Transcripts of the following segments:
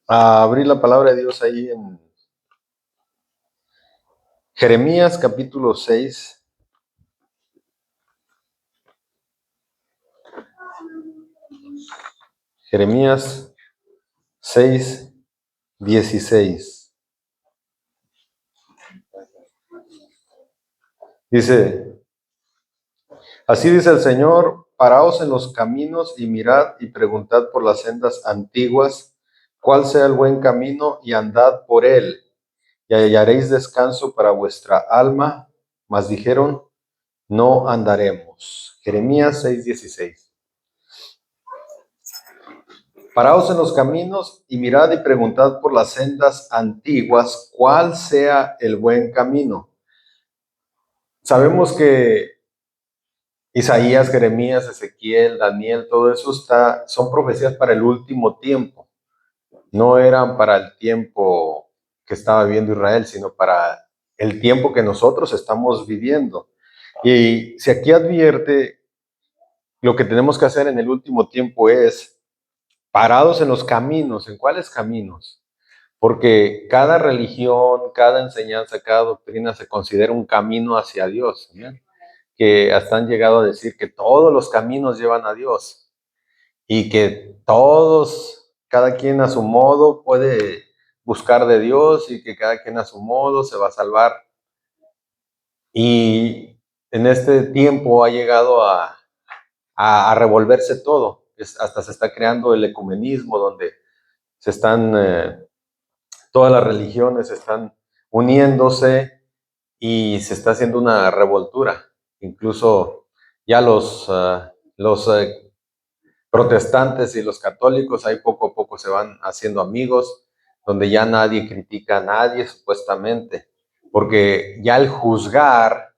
A abrir la palabra de Dios ahí en Jeremías capítulo 6. Jeremías 6:16. Dice, así dice el Señor, paraos en los caminos y mirad y preguntad por las sendas antiguas, cuál sea el buen camino y andad por él, y hallaréis descanso para vuestra alma. Mas dijeron, no andaremos. Jeremías 6:16. Paraos en los caminos y mirad y preguntad por las sendas antiguas, cuál sea el buen camino. Sabemos que Isaías, Jeremías, Ezequiel, Daniel, todo eso son profecías para el último tiempo. No eran para el tiempo que estaba viviendo Israel, sino para el tiempo que nosotros estamos viviendo. Y si aquí advierte, lo que tenemos que hacer en el último tiempo es parados en los caminos. ¿En cuáles caminos? Porque cada religión, cada enseñanza, cada doctrina se considera un camino hacia Dios, ¿sí? Que hasta han llegado a decir que todos los caminos llevan a Dios y que todos, cada quien a su modo puede buscar de Dios y que cada quien a su modo se va a salvar. Y en este tiempo ha llegado a revolverse todo. Hasta se está creando el ecumenismo donde se están todas las religiones están uniéndose y se está haciendo una revoltura. Incluso ya los protestantes y los católicos ahí poco a poco se van haciendo amigos, donde ya nadie critica a nadie supuestamente, porque ya el juzgar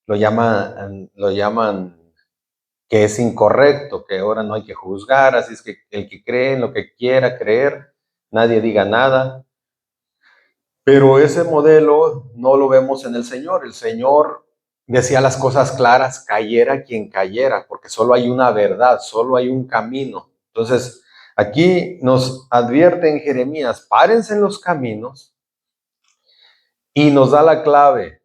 lo llaman que es incorrecto, que ahora no hay que juzgar, así es que el que cree en lo que quiera creer, nadie diga nada. Pero ese modelo no lo vemos en el Señor. El Señor decía las cosas claras, cayera quien cayera, porque solo hay una verdad, solo hay un camino. Entonces, aquí nos advierte en Jeremías, párense en los caminos y nos da la clave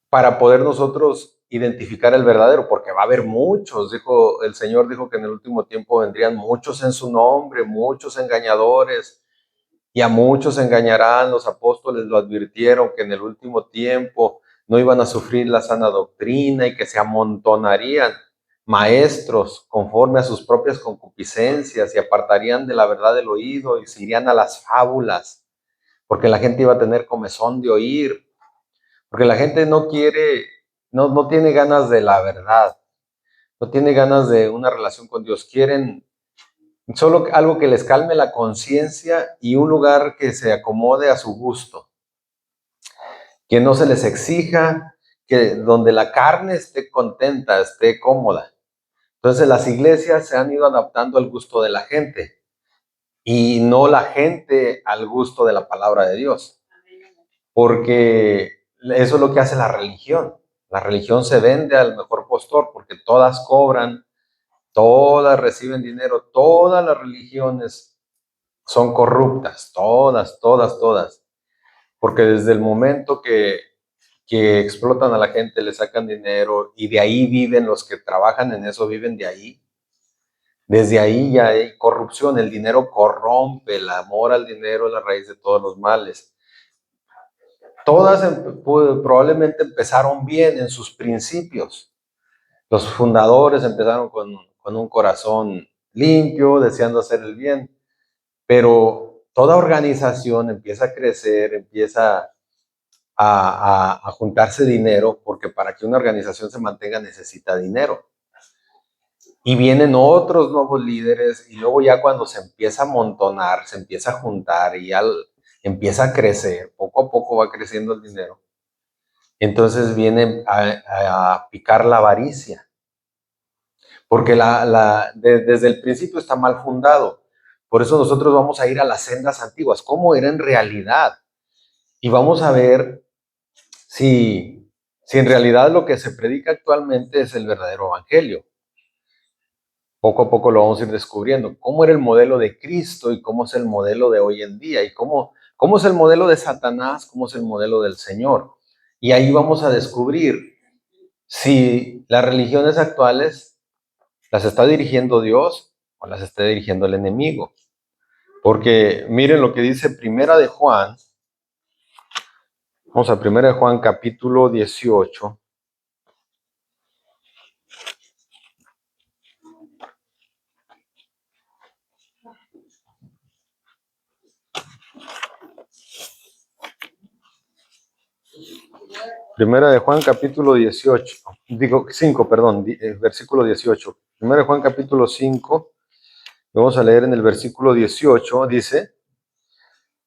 para poder nosotros identificar el verdadero, porque va a haber muchos, el Señor dijo que en el último tiempo vendrían muchos en su nombre, muchos engañadores, y a muchos engañarán. Los apóstoles lo advirtieron que en el último tiempo no iban a sufrir la sana doctrina y que se amontonarían maestros conforme a sus propias concupiscencias y apartarían de la verdad del oído y se irían a las fábulas, porque la gente iba a tener comezón de oír, porque la gente no quiere, no tiene ganas de la verdad, no tiene ganas de una relación con Dios, quieren solo algo que les calme la conciencia y un lugar que se acomode a su gusto, que no se les exija, que donde la carne esté contenta, esté cómoda. Entonces las iglesias se han ido adaptando al gusto de la gente y no la gente al gusto de la palabra de Dios, porque eso es lo que hace la religión. La religión se vende al mejor postor porque todas cobran, todas reciben dinero, todas las religiones son corruptas, todas, todas, todas, porque desde el momento que explotan a la gente, le sacan dinero y de ahí viven los que trabajan en eso, viven de ahí. Desde ahí ya hay corrupción, el dinero corrompe, el amor al dinero es la raíz de todos los males. Todas probablemente empezaron bien en sus principios. Los fundadores empezaron con un corazón limpio, deseando hacer el bien, pero toda organización empieza a crecer, empieza a juntarse dinero, porque para que una organización se mantenga necesita dinero. Y vienen otros nuevos líderes y luego ya cuando se empieza a amontonar, se empieza a juntar y ya empieza a crecer, poco a poco va creciendo el dinero. Entonces viene a picar la avaricia, porque desde el principio está mal fundado. Por eso nosotros vamos a ir a las sendas antiguas, cómo era en realidad. Y vamos a ver si en realidad lo que se predica actualmente es el verdadero evangelio. Poco a poco lo vamos a ir descubriendo. ¿Cómo era el modelo de Cristo y cómo es el modelo de hoy en día? Y cómo es el modelo de Satanás, cómo es el modelo del Señor. Y ahí vamos a descubrir si las religiones actuales las está dirigiendo Dios o las está dirigiendo el enemigo. Porque miren lo que dice Primera de Juan. Vamos a Primera de Juan capítulo 18. Primera de Juan capítulo 18. Digo 5, perdón, versículo 18. Primera de Juan capítulo 5. Vamos a leer en el versículo 18. Dice: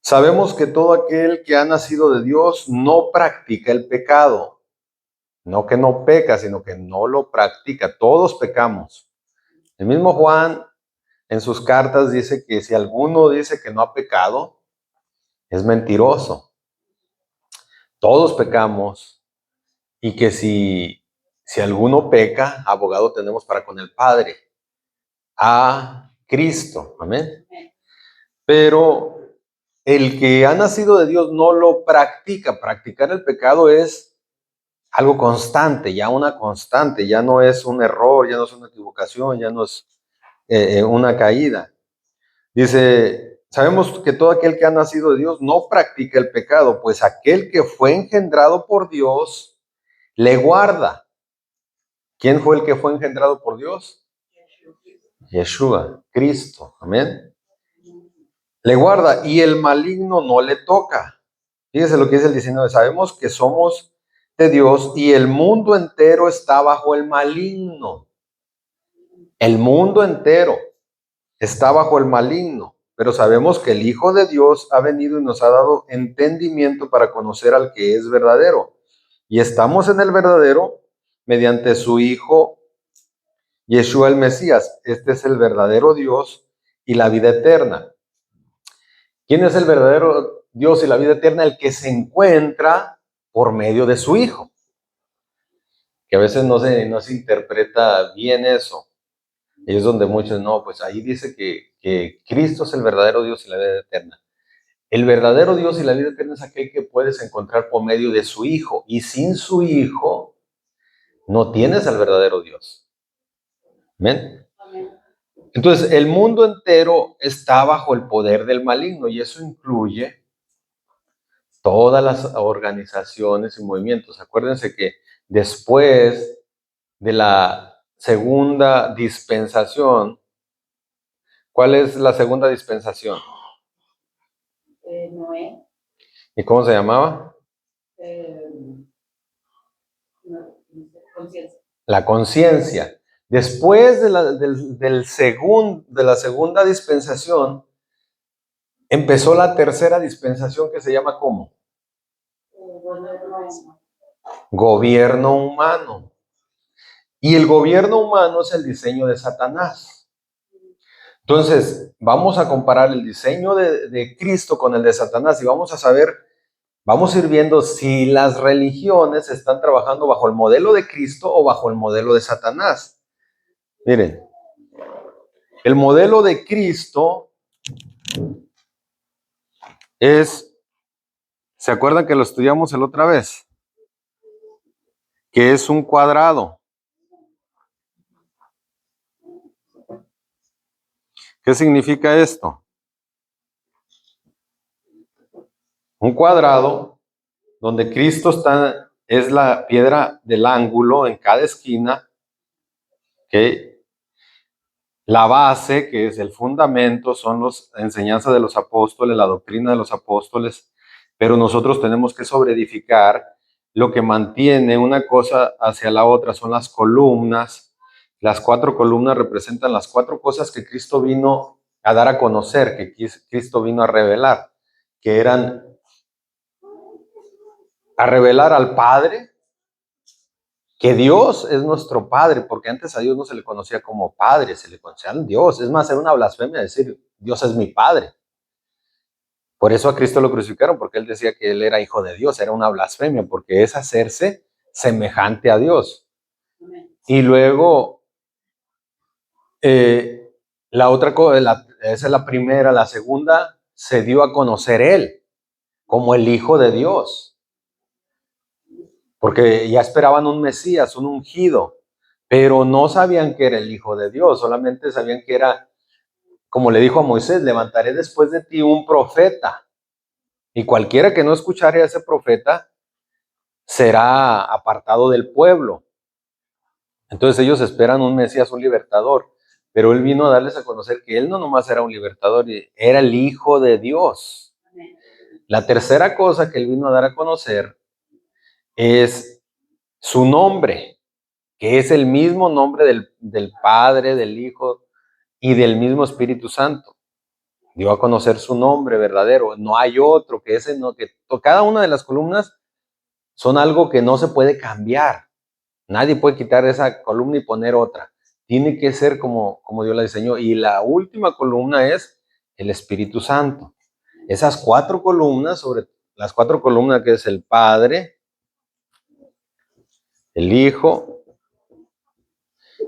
sabemos que todo aquel que ha nacido de Dios no practica el pecado. No que no peca, sino que no lo practica. Todos pecamos. El mismo Juan en sus cartas dice que si alguno dice que no ha pecado, es mentiroso. Todos pecamos y que si alguno peca, abogado tenemos para con el Padre, a Cristo. Amén. Pero el que ha nacido de Dios no lo practica. Practicar el pecado es algo constante, ya una constante, ya no es un error, ya no es una equivocación, ya no es una caída. Dice, sabemos que todo aquel que ha nacido de Dios no practica el pecado, pues aquel que fue engendrado por Dios le guarda. ¿Quién fue el que fue engendrado por Dios? Yeshua, Cristo, amén. Le guarda y el maligno no le toca. Fíjese lo que dice el 19, sabemos que somos de Dios y el mundo entero está bajo el maligno. El mundo entero está bajo el maligno, pero sabemos que el Hijo de Dios ha venido y nos ha dado entendimiento para conocer al que es verdadero. Y estamos en el verdadero mediante su Hijo, Yeshua el Mesías. Este es el verdadero Dios y la vida eterna. ¿Quién es el verdadero Dios y la vida eterna? El que se encuentra por medio de su Hijo. Que a veces no se interpreta bien eso. Y es donde muchos, no, pues ahí dice que Cristo es el verdadero Dios y la vida eterna. El verdadero Dios y la vida eterna es aquel que puedes encontrar por medio de su Hijo. Y sin su Hijo, no tienes al verdadero Dios. ¿Amén? Entonces, el mundo entero está bajo el poder del maligno y eso incluye todas las organizaciones y movimientos. Acuérdense que después de la segunda dispensación, ¿cuál es la segunda dispensación? Noé. ¿Y cómo se llamaba? Conciencia. La conciencia. Después de la segunda dispensación, empezó la tercera dispensación que se llama ¿cómo? Gobierno humano. Y el gobierno humano es el diseño de Satanás. Entonces, vamos a comparar el diseño de Cristo con el de Satanás y vamos a saber, vamos a ir viendo si las religiones están trabajando bajo el modelo de Cristo o bajo el modelo de Satanás. Miren, el modelo de Cristo es, ¿se acuerdan que lo estudiamos la otra vez? Que es un cuadrado. ¿Qué significa esto? Un cuadrado donde Cristo es la piedra del ángulo en cada esquina, que la base, que es el fundamento, son las enseñanzas de los apóstoles, la doctrina de los apóstoles, pero nosotros tenemos que sobreedificar lo que mantiene una cosa hacia la otra, son las columnas. Las 4 columnas representan las 4 cosas que Cristo vino a dar a conocer, que Cristo vino a revelar, que eran a revelar al Padre, que Dios es nuestro Padre, porque antes a Dios no se le conocía como Padre, se le conocía a Dios. Es más, era una blasfemia decir, Dios es mi Padre. Por eso a Cristo lo crucificaron, porque él decía que él era hijo de Dios, era una blasfemia, porque es hacerse semejante a Dios. Y luego La otra cosa, esa es la primera. La segunda, se dio a conocer él como el Hijo de Dios, porque ya esperaban un Mesías, un ungido, pero no sabían que era el Hijo de Dios, solamente sabían que era, como le dijo a Moisés, levantaré después de ti un profeta, y cualquiera que no escuchare a ese profeta será apartado del pueblo. Entonces ellos esperan un Mesías, un libertador, pero él vino a darles a conocer que él no nomás era un libertador, era el Hijo de Dios. La tercera cosa que él vino a dar a conocer es su nombre, que es el mismo nombre del Padre, del Hijo y del mismo Espíritu Santo. Dio a conocer su nombre verdadero. No hay otro que ese, no, que cada una de las columnas son algo que no se puede cambiar. Nadie puede quitar esa columna y poner otra. Tiene que ser como Dios la diseñó. Y la última columna es el Espíritu Santo. Esas cuatro columnas, sobre las cuatro columnas que es el Padre, el Hijo,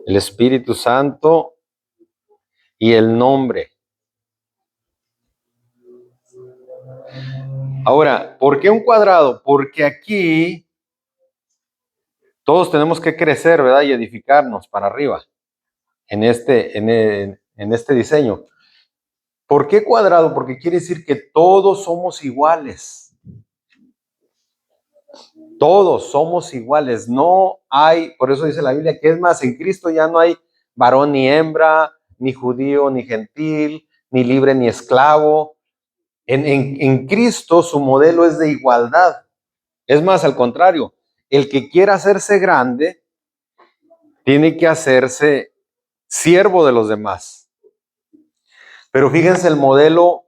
el Espíritu Santo y el nombre. Ahora, ¿por qué un cuadrado? Porque aquí todos tenemos que crecer, ¿verdad? Y edificarnos para arriba en este diseño. ¿Por qué cuadrado? Porque quiere decir que todos somos iguales. Todos somos iguales. No hay, por eso dice la Biblia, que es más, en Cristo ya no hay varón ni hembra, ni judío ni gentil, ni libre ni esclavo. En Cristo su modelo es de igualdad. Es más, al contrario, el que quiera hacerse grande tiene que hacerse siervo de los demás. Pero fíjense el modelo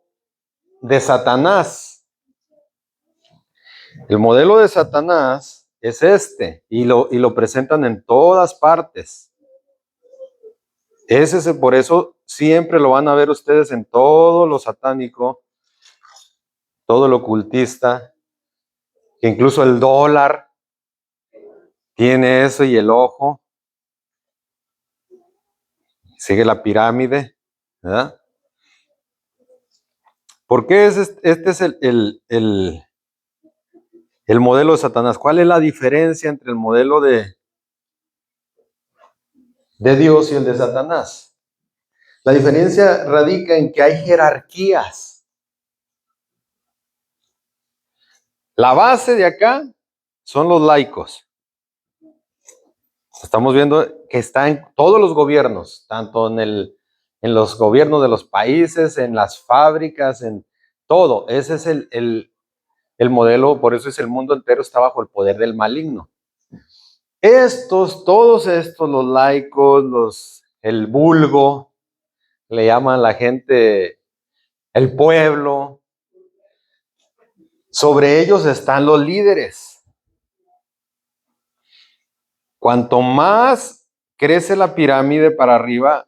de Satanás. El modelo de Satanás es este, y lo presentan en todas partes. Por eso siempre lo van a ver ustedes en todo lo satánico, todo lo ocultista, que incluso el dólar tiene eso y el ojo. Sigue la pirámide, ¿verdad? ¿Por qué este es el modelo de Satanás? ¿Cuál es la diferencia entre el modelo de Dios y el de Satanás? La diferencia radica en que hay jerarquías. La base de acá son los laicos. Estamos viendo que está en todos los gobiernos, tanto en los gobiernos de los países, en las fábricas, en todo. Ese es el modelo, por eso es el mundo entero está bajo el poder del maligno. Todos estos, los laicos, el vulgo, le llaman la gente, el pueblo, sobre ellos están los líderes. Cuanto más crece la pirámide para arriba,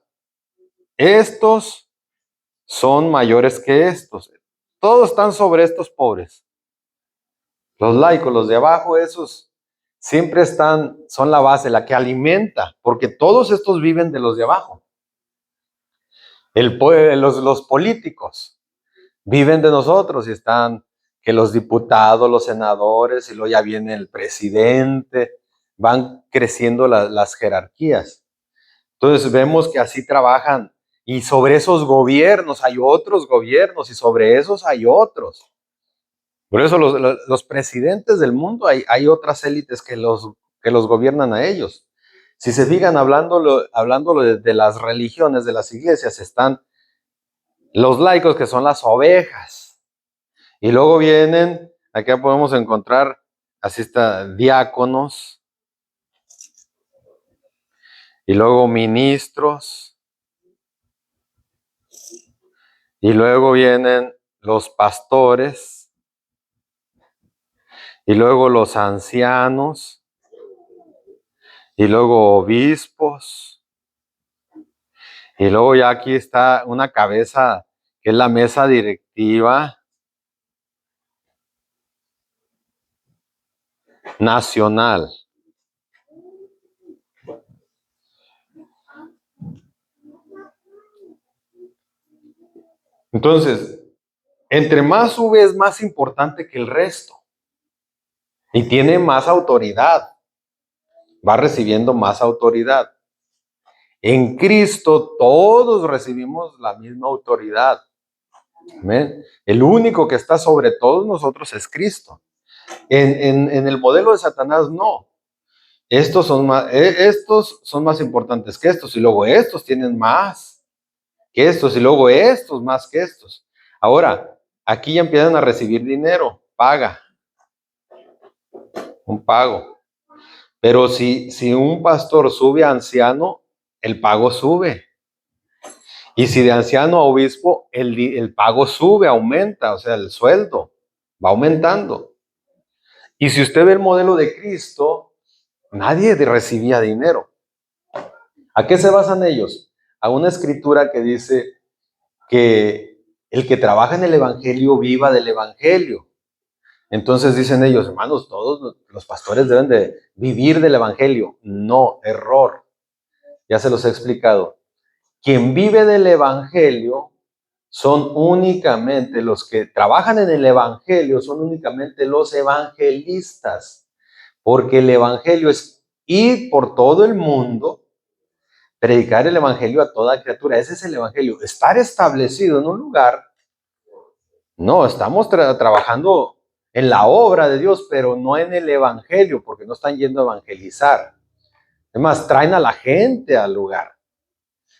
estos son mayores que estos. Todos están sobre estos pobres. Los laicos, los de abajo, esos siempre son la base, la que alimenta, porque todos estos viven de los de abajo. Los políticos viven de nosotros y están que los diputados, los senadores, y luego ya viene el presidente, van creciendo las jerarquías. Entonces vemos que así trabajan y sobre esos gobiernos hay otros gobiernos y sobre esos hay otros. Por eso los presidentes del mundo hay otras élites que los gobiernan a ellos. Si se fijan hablándolo de las religiones, de las iglesias, están los laicos que son las ovejas. Y luego vienen, acá podemos encontrar, así está, diáconos, y luego ministros, y luego vienen los pastores, y luego los ancianos, y luego obispos, y luego ya aquí está una cabeza que es la mesa directiva nacional. Entonces, entre más sube es más importante que el resto y tiene más autoridad, va recibiendo más autoridad. En Cristo todos recibimos la misma autoridad. ¿Amén? El único que está sobre todos nosotros es Cristo. En el modelo de Satanás no. Estos son más importantes que estos y luego estos tienen más que estos y luego estos más que estos. Ahora, aquí ya empiezan a recibir dinero, paga, un pago. Pero si un pastor sube a anciano, el pago sube. Y si de anciano a obispo, el pago sube, aumenta, o sea, el sueldo va aumentando. Y si usted ve el modelo de Cristo, nadie recibía dinero. ¿A qué se basan ellos? A una escritura que dice que el que trabaja en el Evangelio viva del Evangelio. Entonces dicen ellos, hermanos, todos los pastores deben de vivir del Evangelio. No, error. Ya se los he explicado. Quien vive del Evangelio son únicamente los que trabajan en el Evangelio, son únicamente los evangelistas, porque el Evangelio es ir por todo el mundo, predicar el Evangelio a toda criatura. Ese es el Evangelio. Estar establecido en un lugar, no, estamos trabajando en la obra de Dios, pero no en el Evangelio, porque no están yendo a evangelizar. Es más, traen a la gente al lugar.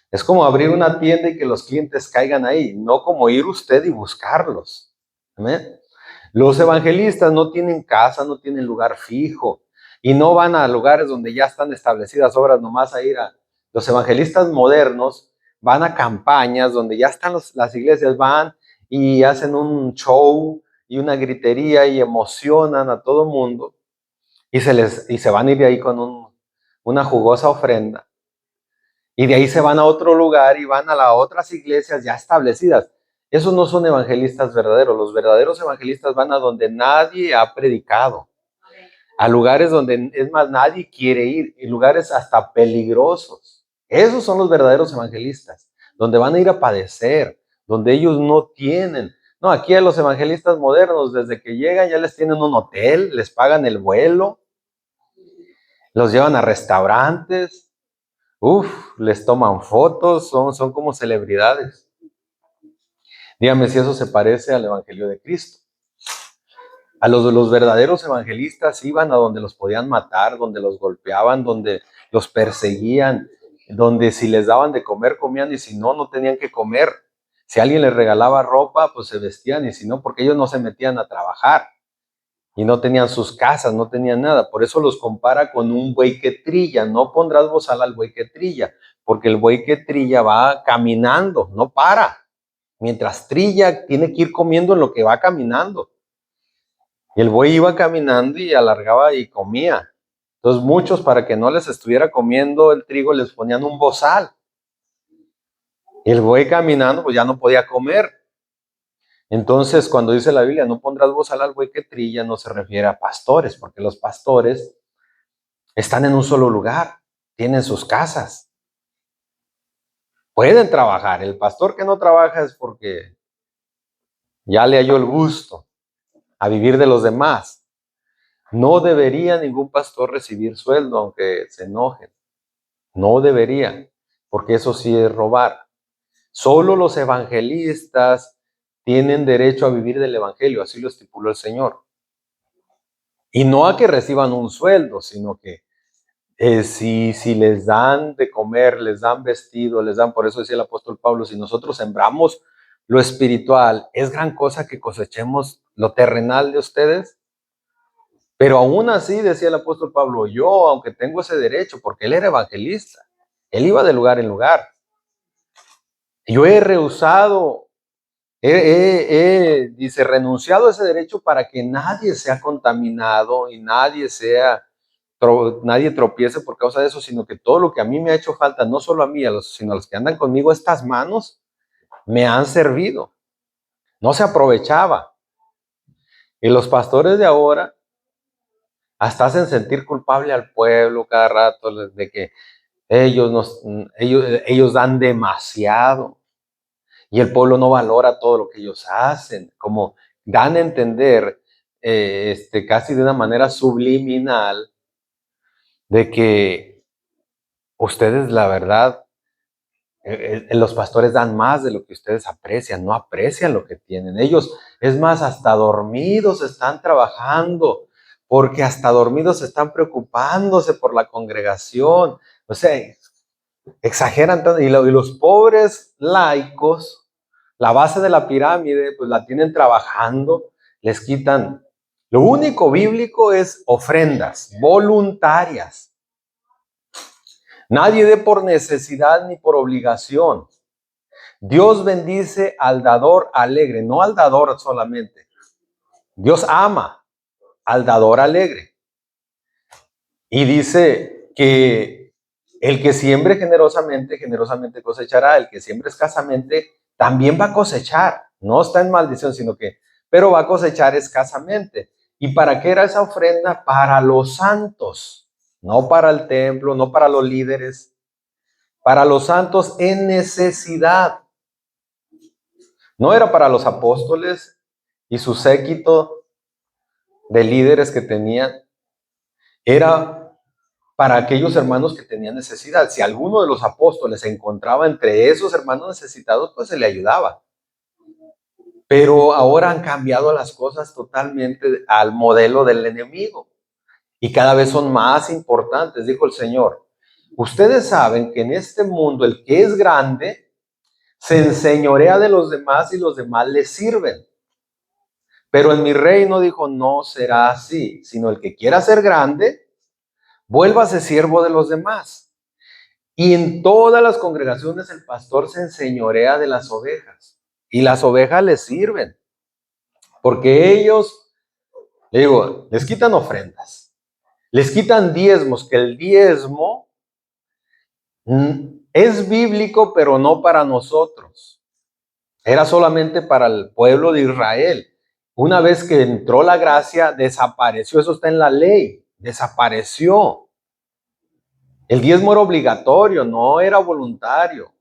Es como abrir una tienda y que los clientes caigan ahí, no como ir usted y buscarlos. ¿Amén? Los evangelistas no tienen casa, no tienen lugar fijo y no van a lugares donde ya están establecidas obras nomás a ir a... Los evangelistas modernos van a campañas donde ya están las iglesias, van y hacen un show y una gritería y emocionan a todo mundo y se van a ir de ahí con una jugosa ofrenda. Y de ahí se van a otro lugar y van a las otras iglesias ya establecidas. Esos no son evangelistas verdaderos. Los verdaderos evangelistas van a donde nadie ha predicado. A lugares donde, es más, nadie quiere ir. Y lugares hasta peligrosos. Esos son los verdaderos evangelistas. Donde van a ir a padecer. Donde ellos no tienen. No, aquí a los evangelistas modernos, desde que llegan ya les tienen un hotel, les pagan el vuelo, los llevan a restaurantes. Les toman fotos, son como celebridades. Dígame si eso se parece al Evangelio de Cristo. A los verdaderos evangelistas iban a donde los podían matar, donde los golpeaban, donde los perseguían, donde si les daban de comer, comían y si no, no tenían que comer. Si alguien les regalaba ropa, pues se vestían y si no, porque ellos no se metían a trabajar y no tenían sus casas, no tenían nada. Por eso los compara con un buey que trilla. No pondrás bozal al buey que trilla, porque el buey que trilla va caminando, no para. Mientras trilla, tiene que ir comiendo en lo que va caminando. Y el buey iba caminando y alargaba y comía. Entonces muchos, para que no les estuviera comiendo el trigo, les ponían un bozal. Y el buey caminando, pues ya no podía comer. Entonces, cuando dice la Biblia, no pondrás bozal al buey que trilla, no se refiere a pastores, porque los pastores están en un solo lugar, tienen sus casas, pueden trabajar. El pastor que no trabaja es porque ya le halló el gusto a vivir de los demás. No debería ningún pastor recibir sueldo, aunque se enojen. No debería, porque eso sí es robar. Solo los evangelistas tienen derecho a vivir del evangelio, así lo estipuló el Señor. Y no a que reciban un sueldo, sino que si les dan de comer, les dan vestido, les dan, por eso decía el apóstol Pablo, si nosotros sembramos lo espiritual, es gran cosa que cosechemos lo terrenal de ustedes. Pero aún así, decía el apóstol Pablo, yo, aunque tengo ese derecho, porque él era evangelista, él iba de lugar en lugar. Yo he rehusado, dice, renunciado a ese derecho para que nadie sea contaminado y nadie tropiece por causa de eso, sino que todo lo que a mí me ha hecho falta, no solo a mí, sino a los que andan conmigo, estas manos me han servido. No se aprovechaba. Y los pastores de ahora hasta hacen sentir culpable al pueblo cada rato de que ellos dan demasiado. Y el pueblo no valora todo lo que ellos hacen, como dan a entender casi de una manera subliminal de que ustedes, la verdad, los pastores dan más de lo que ustedes aprecian, no aprecian lo que tienen. Ellos, es más, hasta dormidos están trabajando, porque hasta dormidos están preocupándose por la congregación. O sea, exageran tanto. Y los pobres laicos, la base de la pirámide, pues la tienen trabajando, les quitan. Lo único bíblico es ofrendas voluntarias. Nadie dé por necesidad ni por obligación. Dios bendice al dador alegre, no al dador solamente. Dios ama al dador alegre. Y dice que el que siembre generosamente, generosamente cosechará. El que siembre escasamente, también va a cosechar. No está en maldición, sino que, pero va a cosechar escasamente. ¿Y para qué era esa ofrenda? Para los santos, no para el templo, no para los líderes, para los santos en necesidad. No era para los apóstoles y su séquito de líderes que tenían, era para aquellos hermanos que tenían necesidad. Si alguno de los apóstoles se encontraba entre esos hermanos necesitados, pues se le ayudaba. Pero ahora han cambiado las cosas totalmente al modelo del enemigo y cada vez son más importantes, dijo el Señor. Ustedes saben que en este mundo el que es grande se enseñorea de los demás y los demás le sirven. Pero en mi reino, dijo, no será así, sino el que quiera ser grande, vuélvase siervo de los demás. Y en todas las congregaciones el pastor se enseñorea de las ovejas. Y las ovejas le sirven. Porque ellos, le digo, les quitan ofrendas. Les quitan diezmos, que el diezmo es bíblico, pero no para nosotros. Era solamente para el pueblo de Israel. Una vez que entró la gracia, desapareció. Eso está en la ley. Desapareció. El diezmo era obligatorio, no era voluntario.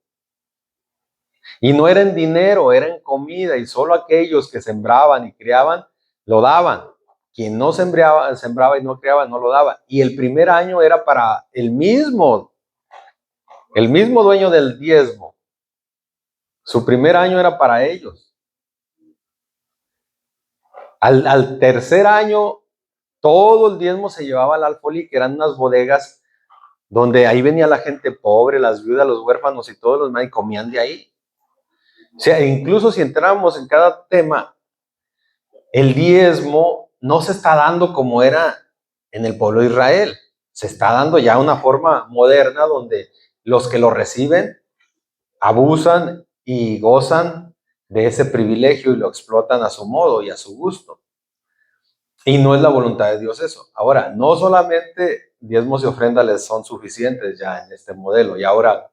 Y no era en dinero, era en comida. Y solo aquellos que sembraban y criaban, lo daban. Quien no sembraba y no criaba, no lo daba. Y el primer año era para el mismo dueño del diezmo. Su primer año era para ellos. Al tercer año, todo el diezmo se llevaba al alfolí, que eran unas bodegas donde ahí venía la gente pobre, las viudas, los huérfanos y todos los demás, y comían de ahí. O sea, incluso si entramos en cada tema, el diezmo no se está dando como era en el pueblo de Israel. Se está dando ya una forma moderna donde los que lo reciben abusan y gozan de ese privilegio y lo explotan a su modo y a su gusto. Y no es la voluntad de Dios eso. Ahora, no solamente diezmos y ofrendas les son suficientes ya en este modelo, y ahora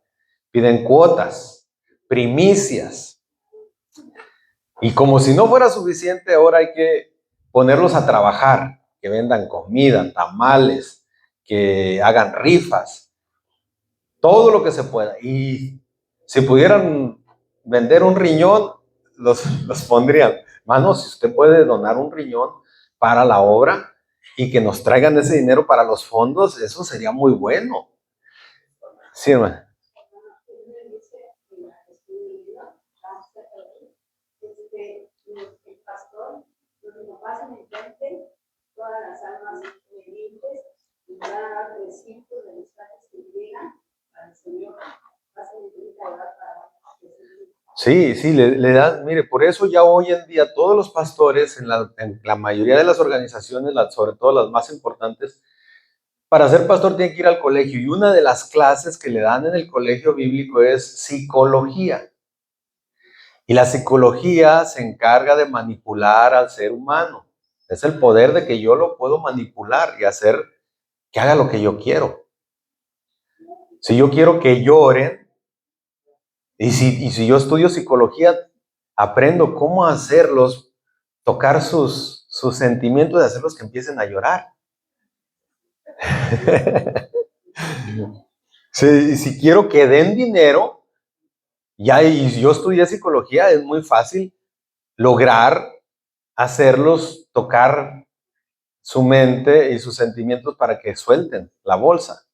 piden cuotas, primicias. Y como si no fuera suficiente, ahora hay que ponerlos a trabajar, que vendan comida, tamales, que hagan rifas, todo lo que se pueda. Y si pudieran vender un riñón, los pondrían. Mano, si usted puede donar un riñón para la obra y que nos traigan ese dinero para los fondos, eso sería muy bueno. Sí, hermano. El pastor, los que pasan enfrente, todas las almas limpias, y da recintos de mensajes que llegan al Señor, pasan enfrente a orar para. Sí, sí, le dan, mire, por eso ya hoy en día todos los pastores en la mayoría de las organizaciones, sobre todo las más importantes, para ser pastor tiene que ir al colegio, y una de las clases que le dan en el colegio bíblico es psicología. Y la psicología se encarga de manipular al ser humano. Es el poder de que yo lo puedo manipular y hacer que haga lo que yo quiero. Si yo quiero que lloren, y si yo estudio psicología, aprendo cómo hacerlos tocar sus sentimientos y hacerlos que empiecen a llorar. Sí, y si quiero que den dinero, Y yo estudié psicología, es muy fácil lograr hacerlos tocar su mente y sus sentimientos para que suelten la bolsa.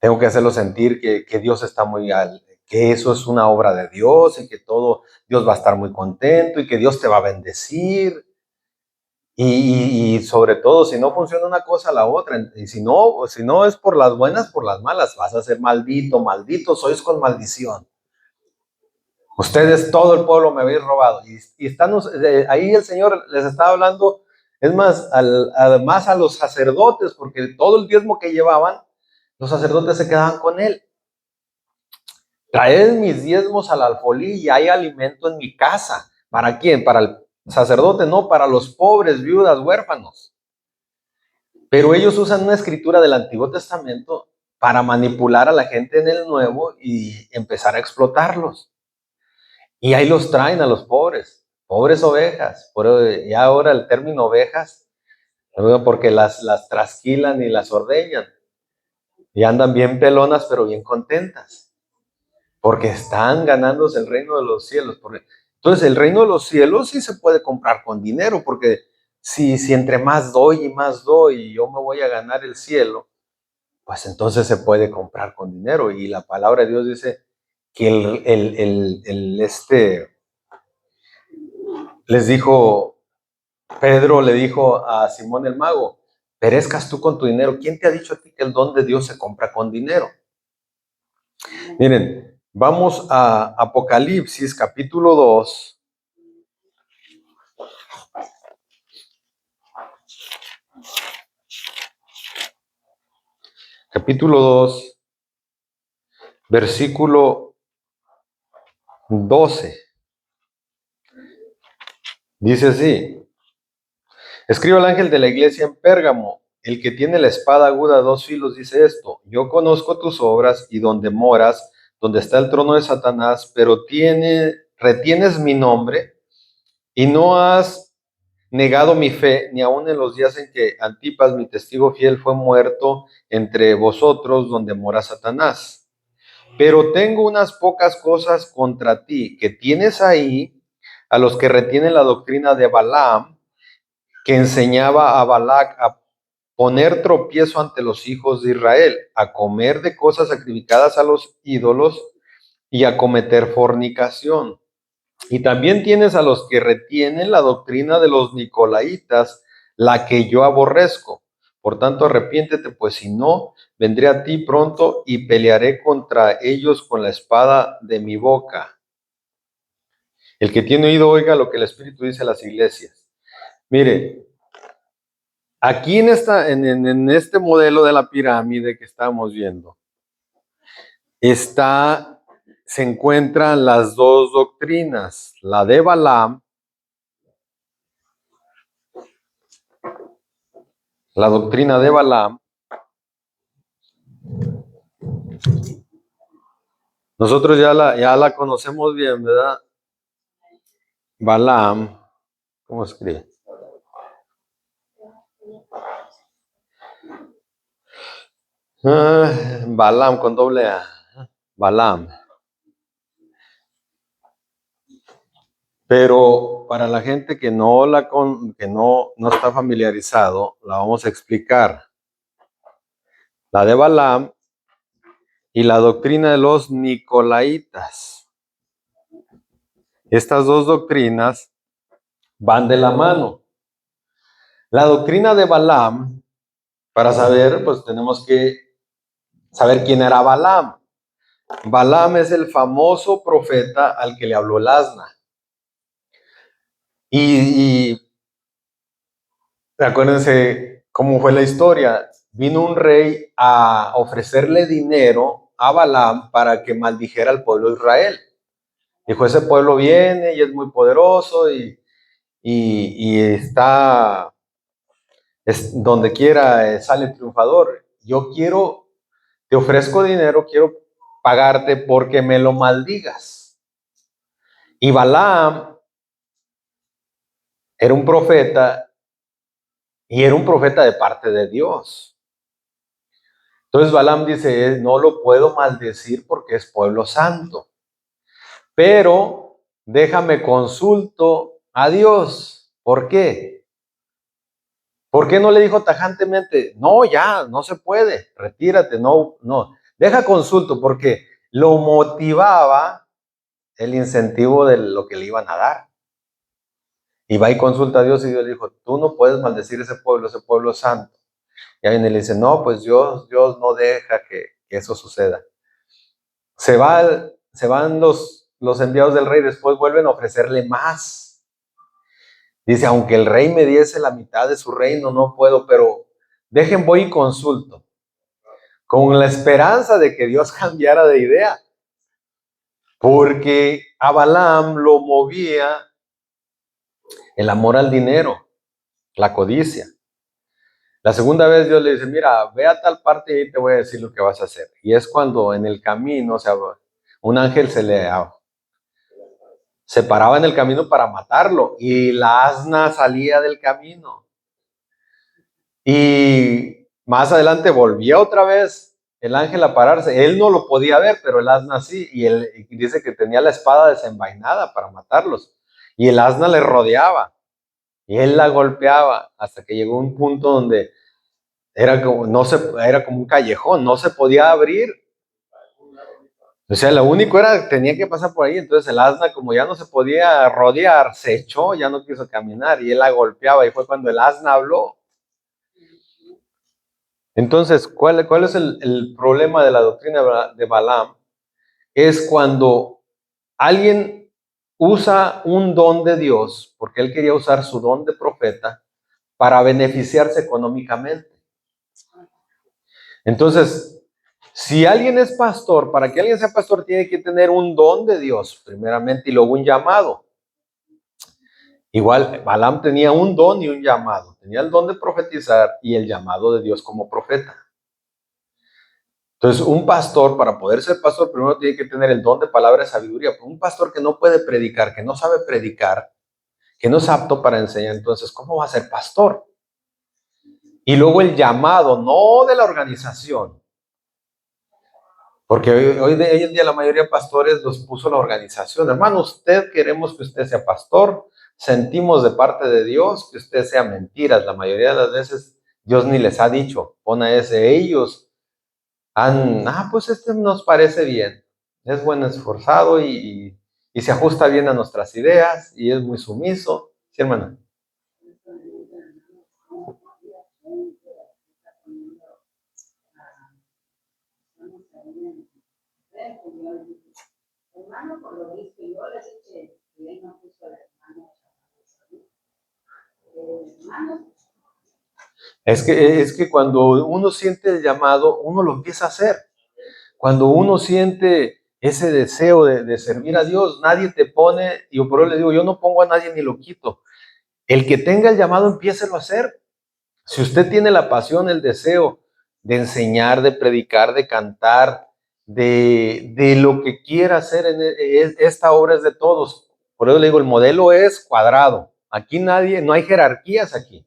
Tengo que hacerlos sentir que Dios está que eso es una obra de Dios y que todo, Dios va a estar muy contento y que Dios te va a bendecir. Y sobre todo, si no funciona una cosa, la otra. Y si no es por las buenas, por las malas, vas a ser maldito, maldito, sois con maldición. Ustedes, todo el pueblo, me habéis robado. Y están, ahí el Señor les está hablando, es más, además a los sacerdotes, porque todo el diezmo que llevaban, los sacerdotes se quedaban con él. Traed mis diezmos al alfolí y hay alimento en mi casa. ¿Para quién? Para el sacerdote, no, para los pobres, viudas, huérfanos. Pero ellos usan una escritura del Antiguo Testamento para manipular a la gente en el Nuevo y empezar a explotarlos. Y ahí los traen a los pobres ovejas. Y ahora el término ovejas, porque las trasquilan y las ordeñan. Y andan bien pelonas, pero bien contentas. Porque están ganándose el reino de los cielos. Entonces, el reino de los cielos sí se puede comprar con dinero, porque si entre más doy y yo me voy a ganar el cielo, pues entonces se puede comprar con dinero. Y la palabra de Dios dice que les dijo, Pedro le dijo a Simón el mago, perezcas tú con tu dinero. ¿Quién te ha dicho a ti que el don de Dios se compra con dinero? Miren, vamos a Apocalipsis capítulo 2. Capítulo 2, versículo 12. Dice así: escribe al ángel de la iglesia en Pérgamo, el que tiene la espada aguda a dos filos, dice esto: yo conozco tus obras y donde moras, donde está el trono de Satanás, pero retienes mi nombre y no has negado mi fe, ni aun en los días en que Antipas, mi testigo fiel, fue muerto entre vosotros, donde mora Satanás. Pero tengo unas pocas cosas contra ti, que tienes ahí a los que retienen la doctrina de Balaam, que enseñaba a Balac a poner tropiezo ante los hijos de Israel, a comer de cosas sacrificadas a los ídolos y a cometer fornicación. Y también tienes a los que retienen la doctrina de los nicolaitas, la que yo aborrezco. Por tanto, arrepiéntete, pues si no, vendré a ti pronto y pelearé contra ellos con la espada de mi boca. El que tiene oído, oiga lo que el Espíritu dice a las iglesias. Mire, aquí en este modelo de la pirámide que estamos viendo, se encuentran las dos doctrinas, la de Balaam, la doctrina de Balaam. Nosotros ya la conocemos bien, ¿verdad? Balaam, ¿cómo escribe? Balaam con doble A. Balaam. Pero para la gente que no está familiarizado, la vamos a explicar. La de Balaam y la doctrina de los nicolaitas. Estas dos doctrinas van de la mano. La doctrina de Balaam, para saber, pues tenemos que saber quién era Balaam. Balaam es el famoso profeta al que le habló el asna. Y acuérdense cómo fue la historia. Vino un rey a ofrecerle dinero a Balaam para que maldijera al pueblo de Israel. Dijo, ese pueblo viene y es muy poderoso y está, donde quiera sale triunfador. Te ofrezco dinero, quiero pagarte porque me lo maldigas. Y Balaam era un profeta y era un profeta de parte de Dios. Entonces Balaam dice, no lo puedo maldecir porque es pueblo santo, pero déjame consulto a Dios. ¿Por qué? ¿Por qué no le dijo tajantemente, no, ya, no se puede, retírate, no, no, deja consulto? Porque lo motivaba el incentivo de lo que le iban a dar. Y va y consulta a Dios y Dios le dijo, tú no puedes maldecir ese pueblo es santo. Y alguien le dice, no, pues Dios no deja que eso suceda. Se van los enviados del rey, después vuelven a ofrecerle más. Dice, aunque el rey me diese la mitad de su reino, no puedo, pero dejen voy y consulto, con la esperanza de que Dios cambiara de idea, porque a Balaam lo movía el amor al dinero, la codicia. La segunda vez Dios le dice, mira, ve a tal parte y te voy a decir lo que vas a hacer. Y es cuando en el camino, o sea, un ángel se paraba en el camino para matarlo y la asna salía del camino. Y más adelante volvía otra vez el ángel a pararse. Él no lo podía ver, pero el asna sí. Y él dice que tenía la espada desenvainada para matarlos. Y el asna le rodeaba. Y él la golpeaba hasta que llegó un punto donde era como, era como un callejón, no se podía abrir. O sea, lo único era, tenía que pasar por ahí. Entonces el asna, como ya no se podía rodear, se echó, ya no quiso caminar. Y él la golpeaba. Y fue cuando el asna habló. Entonces, ¿cuál es el problema de la doctrina de Balaam? Es cuando alguien usa un don de Dios, porque él quería usar su don de profeta, para beneficiarse económicamente. Entonces, si alguien es pastor, para que alguien sea pastor tiene que tener un don de Dios, primeramente, y luego un llamado. Igual, Balaam tenía un don y un llamado. Tenía el don de profetizar y el llamado de Dios como profeta. Entonces, un pastor, para poder ser pastor, primero tiene que tener el don de palabra y sabiduría. Un pastor que no puede predicar, que no sabe predicar, que no es apto para enseñar, entonces, ¿cómo va a ser pastor? Y luego el llamado, no de la organización, porque hoy en día la mayoría de pastores los puso la organización. Hermano, usted queremos que usted sea pastor, sentimos de parte de Dios que usted sea mentiras. La mayoría de las veces Dios ni les ha dicho, pon a ese, ellos pues este nos parece bien, es buen esforzado y se ajusta bien a nuestras ideas y es muy sumiso. Sí, hermano. Es que cuando uno siente el llamado, uno lo empieza a hacer. Cuando uno siente ese deseo de servir a Dios, nadie te pone, y yo por eso le digo, yo no pongo a nadie ni lo quito. El que tenga el llamado, empiécelo a hacer. Si usted tiene la pasión, el deseo de enseñar, de predicar, de cantar, de lo que quiera hacer, esta obra es de todos. Por eso le digo, el modelo es cuadrado. Aquí no hay jerarquías aquí.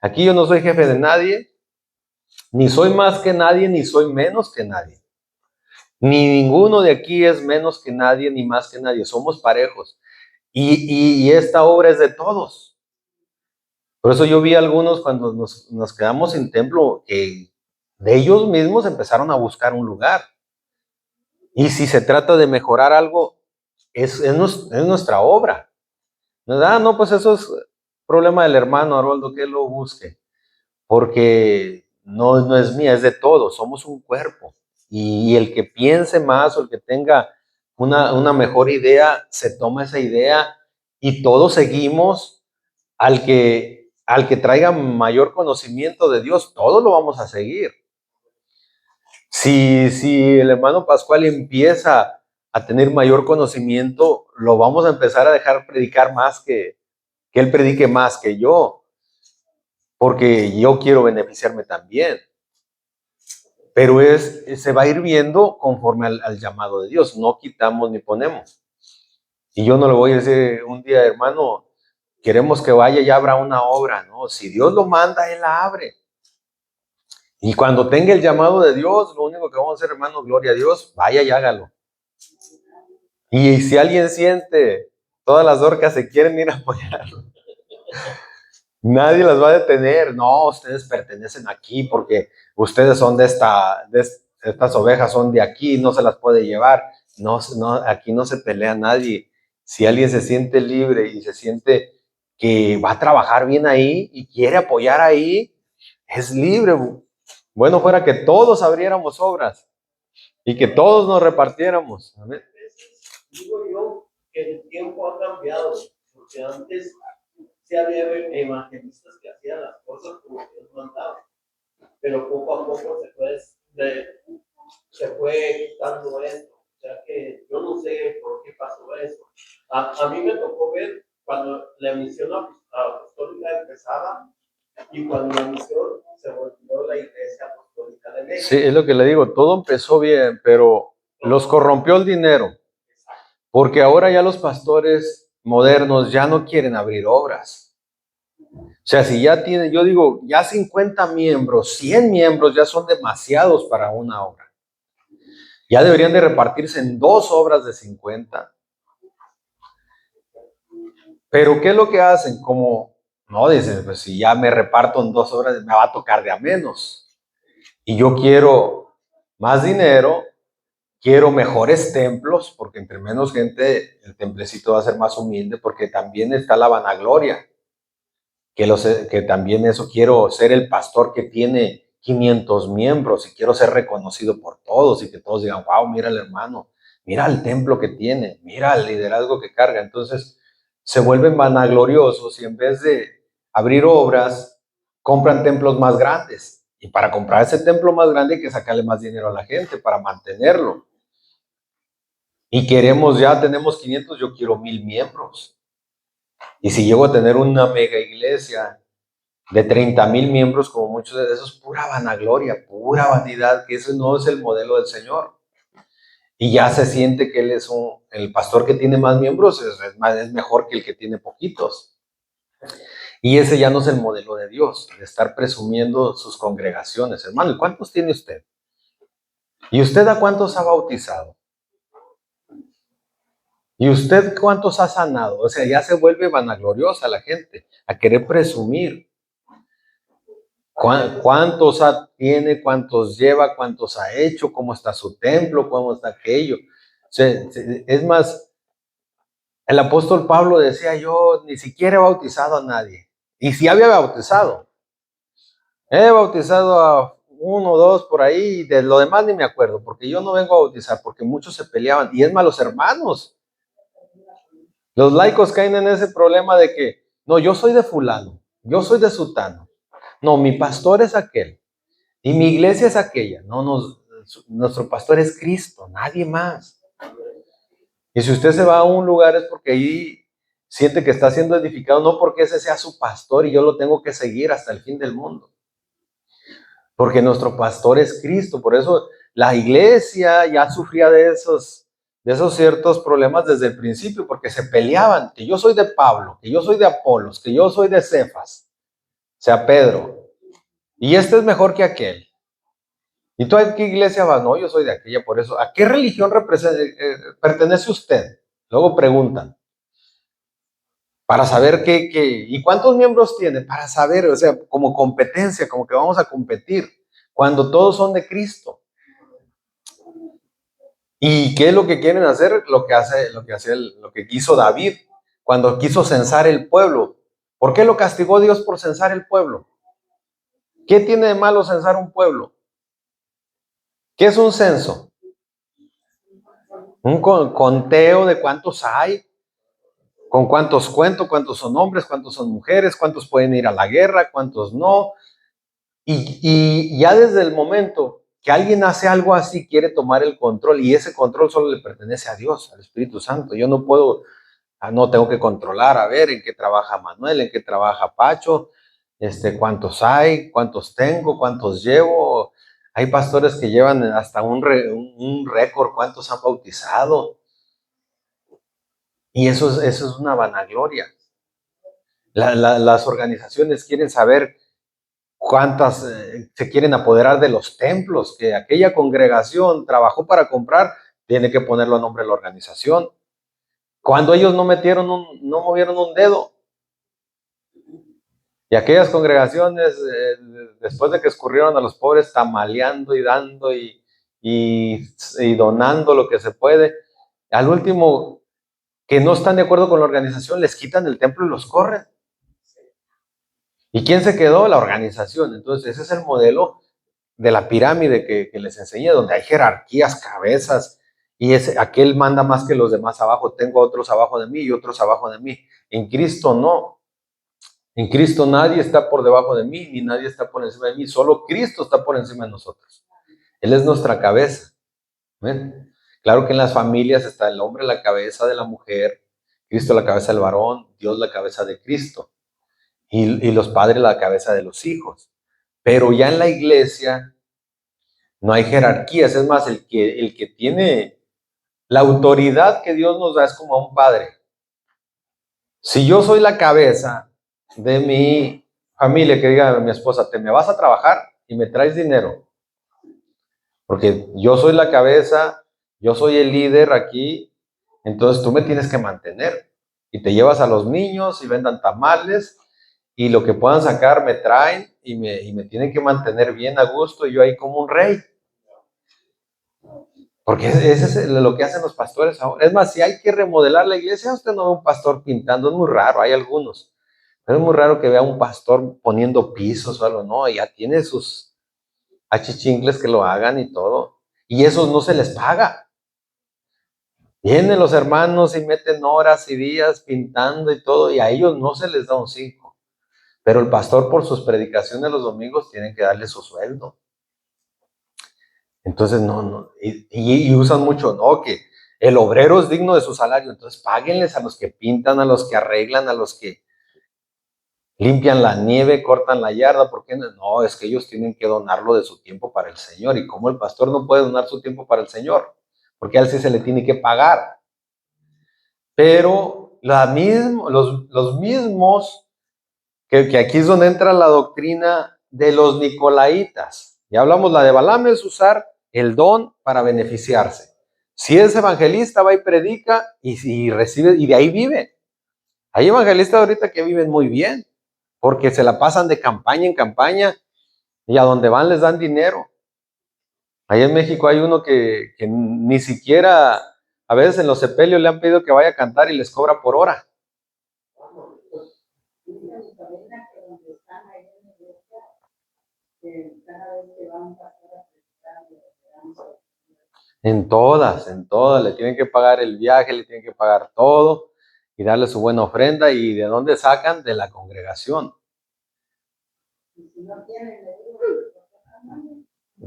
Aquí yo no soy jefe de nadie, ni soy más que nadie, ni soy menos que nadie. Ni ninguno de aquí es menos que nadie, ni más que nadie. Somos parejos. Y esta obra es de todos. Por eso yo vi a algunos cuando nos quedamos sin templo, que de ellos mismos empezaron a buscar un lugar. Y si se trata de mejorar algo, es nuestra obra. No, pues eso es problema del hermano Haroldo, que él lo busque. Porque no es mía, es de todos, somos un cuerpo. Y el que piense más o el que tenga una mejor idea, se toma esa idea y todos seguimos al que traiga mayor conocimiento de Dios, todos lo vamos a seguir. Si el hermano Pascual empieza a tener mayor conocimiento, lo vamos a empezar a dejar predicar más que él predique más que yo, porque yo quiero beneficiarme también. Pero se va a ir viendo conforme al llamado de Dios, no quitamos ni ponemos. Y yo no le voy a decir un día, hermano, queremos que vaya y abra una obra, ¿no? Si Dios lo manda, Él la abre. Y cuando tenga el llamado de Dios, lo único que vamos a hacer, hermano, gloria a Dios, vaya y hágalo. Y si alguien siente, todas las orcas se quieren ir a apoyar, nadie las va a detener. No, ustedes pertenecen aquí porque ustedes son estas ovejas son de aquí, no se las puede llevar. No, no, aquí no se pelea nadie. Si alguien se siente libre y se siente que va a trabajar bien ahí y quiere apoyar ahí, es libre. Bueno, fuera que todos abriéramos obras y que todos nos repartiéramos. Amén. Digo yo que el tiempo ha cambiado, porque antes sí había evangelistas que hacían las cosas como Dios mandaba, pero poco a poco se fue quitando esto. O sea que yo no sé por qué pasó eso. A mí me tocó ver cuando la misión apostólica empezaba y cuando la misión se volvió la iglesia apostólica de México. Sí, es lo que le digo, todo empezó bien, pero los corrompió el dinero. Porque ahora ya los pastores modernos ya no quieren abrir obras. O sea, si ya tienen, yo digo, ya 50 miembros, 100 miembros ya son demasiados para una obra. Ya deberían de repartirse en 2 obras de 50. Pero ¿qué es lo que hacen? Como, no, dicen, pues si ya me reparto en 2 obras, me va a tocar de a menos. Y yo quiero más dinero, quiero mejores templos, porque entre menos gente, el templecito va a ser más humilde, porque también está la vanagloria. Que también eso, quiero ser el pastor que tiene 500 miembros y quiero ser reconocido por todos y que todos digan, wow, mira el hermano, mira el templo que tiene, mira el liderazgo que carga. Entonces se vuelven vanagloriosos y en vez de abrir obras, compran templos más grandes. Y para comprar ese templo más grande hay que sacarle más dinero a la gente para mantenerlo. Y tenemos 500, yo quiero 1000 miembros. Y si llego a tener una mega iglesia de 30,000 miembros, como muchos de esos, pura vanagloria, pura vanidad, que ese no es el modelo del Señor. Y ya se siente que él es el pastor que tiene más miembros, es mejor que el que tiene poquitos. Y ese ya no es el modelo de Dios, de estar presumiendo sus congregaciones. Hermano, ¿cuántos tiene usted? ¿Y usted a cuántos ha bautizado? ¿Y usted cuántos ha sanado? O sea, ya se vuelve vanagloriosa la gente, a querer presumir. ¿Cuántos tiene? ¿Cuántos lleva? ¿Cuántos ha hecho? ¿Cómo está su templo? ¿Cómo está aquello? Es más, el apóstol Pablo decía, yo ni siquiera he bautizado a nadie. Y si había bautizado, he bautizado a 1 o 2 por ahí, y de lo demás ni me acuerdo, porque yo no vengo a bautizar, porque muchos se peleaban. Y es más, los hermanos, los laicos caen en ese problema de que, no, yo soy de fulano, yo soy de sutano. No, mi pastor es aquel. Y mi iglesia es aquella. No, nuestro pastor es Cristo, nadie más. Y si usted se va a un lugar es porque ahí siente que está siendo edificado, no porque ese sea su pastor y yo lo tengo que seguir hasta el fin del mundo. Porque nuestro pastor es Cristo. Por eso la iglesia ya sufría de esos ciertos problemas desde el principio, porque se peleaban, que yo soy de Pablo, que yo soy de Apolos, que yo soy de Cefas, o sea, Pedro. Y este es mejor que aquel. ¿Y tú a qué iglesia vas? No, yo soy de aquella, por eso. ¿A qué religión pertenece usted? Luego preguntan. Para saber ¿y cuántos miembros tiene? Para saber, o sea, como competencia, como que vamos a competir, cuando todos son de Cristo. ¿Y qué es lo que quieren hacer? Lo que quiso David, cuando quiso censar el pueblo. ¿Por qué lo castigó Dios por censar el pueblo? ¿Qué tiene de malo censar un pueblo? ¿Qué es un censo? Un conteo de cuántos hay, con cuántos cuento, cuántos son hombres, cuántos son mujeres, cuántos pueden ir a la guerra, cuántos no. Y ya desde el momento que alguien hace algo así, quiere tomar el control, y ese control solo le pertenece a Dios, al Espíritu Santo. Yo no puedo, no tengo que controlar, a ver en qué trabaja Manuel, en qué trabaja Pacho, cuántos hay, cuántos tengo, cuántos llevo. Hay pastores que llevan hasta un récord, cuántos han bautizado. Y eso es una vanagloria. Las organizaciones quieren saber cuántas se quieren apoderar de los templos que aquella congregación trabajó para comprar, tiene que ponerlo a nombre de la organización. Cuando ellos no movieron un dedo. Y aquellas congregaciones, después de que escurrieron a los pobres, tamaleando y dando y donando lo que se puede, al último, que no están de acuerdo con la organización, les quitan el templo y los corren. ¿Y quién se quedó? La organización. Entonces, ese es el modelo de la pirámide que les enseñé, donde hay jerarquías, cabezas, y aquel manda más que los demás abajo. Tengo otros abajo de mí y otros abajo de mí. En Cristo no. En Cristo nadie está por debajo de mí, ni nadie está por encima de mí. Solo Cristo está por encima de nosotros. Él es nuestra cabeza. ¿Ven? Claro que en las familias está el hombre la cabeza de la mujer, Cristo la cabeza del varón, Dios la cabeza de Cristo, y los padres la cabeza de los hijos. Pero ya en la iglesia no hay jerarquías. Es más, el que tiene la autoridad que Dios nos da es como a un padre. Si yo soy la cabeza de mi familia, que diga a mi esposa, te me vas a trabajar y me traes dinero, porque yo soy la cabeza, yo soy el líder aquí, entonces tú me tienes que mantener. Y te llevas a los niños y vendan tamales y lo que puedan sacar me traen y me tienen que mantener bien a gusto y yo ahí como un rey. Porque ese es lo que hacen los pastores ahora. Es más, si hay que remodelar la iglesia, usted no ve un pastor pintando, es muy raro, hay algunos. Pero es muy raro que vea un pastor poniendo pisos o algo, no, ya tiene sus achichincles que lo hagan y todo. Y esos no se les paga. Vienen los hermanos y meten horas y días pintando y todo, y a ellos no se les da un 5. Pero el pastor, por sus predicaciones los domingos, tiene que darle su sueldo. Entonces, no, y usan mucho, no, que el obrero es digno de su salario, entonces páguenles a los que pintan, a los que arreglan, a los que limpian la nieve, cortan la yarda, ¿por qué no? No, es que ellos tienen que donarlo de su tiempo para el Señor, y como el pastor no puede donar su tiempo para el Señor, porque a él sí se le tiene que pagar. Pero los mismos, que aquí es donde entra la doctrina de los nicolaitas. Ya hablamos, la de Balaam es usar el don para beneficiarse. Si es evangelista, va y predica y recibe, y de ahí vive. Hay evangelistas ahorita que viven muy bien, porque se la pasan de campaña en campaña y a donde van les dan dinero. Ahí en México hay uno que ni siquiera, a veces en los sepelios le han pedido que vaya a cantar y les cobra por hora. En todas, le tienen que pagar el viaje, le tienen que pagar todo y darle su buena ofrenda. ¿Y de dónde sacan? De la congregación.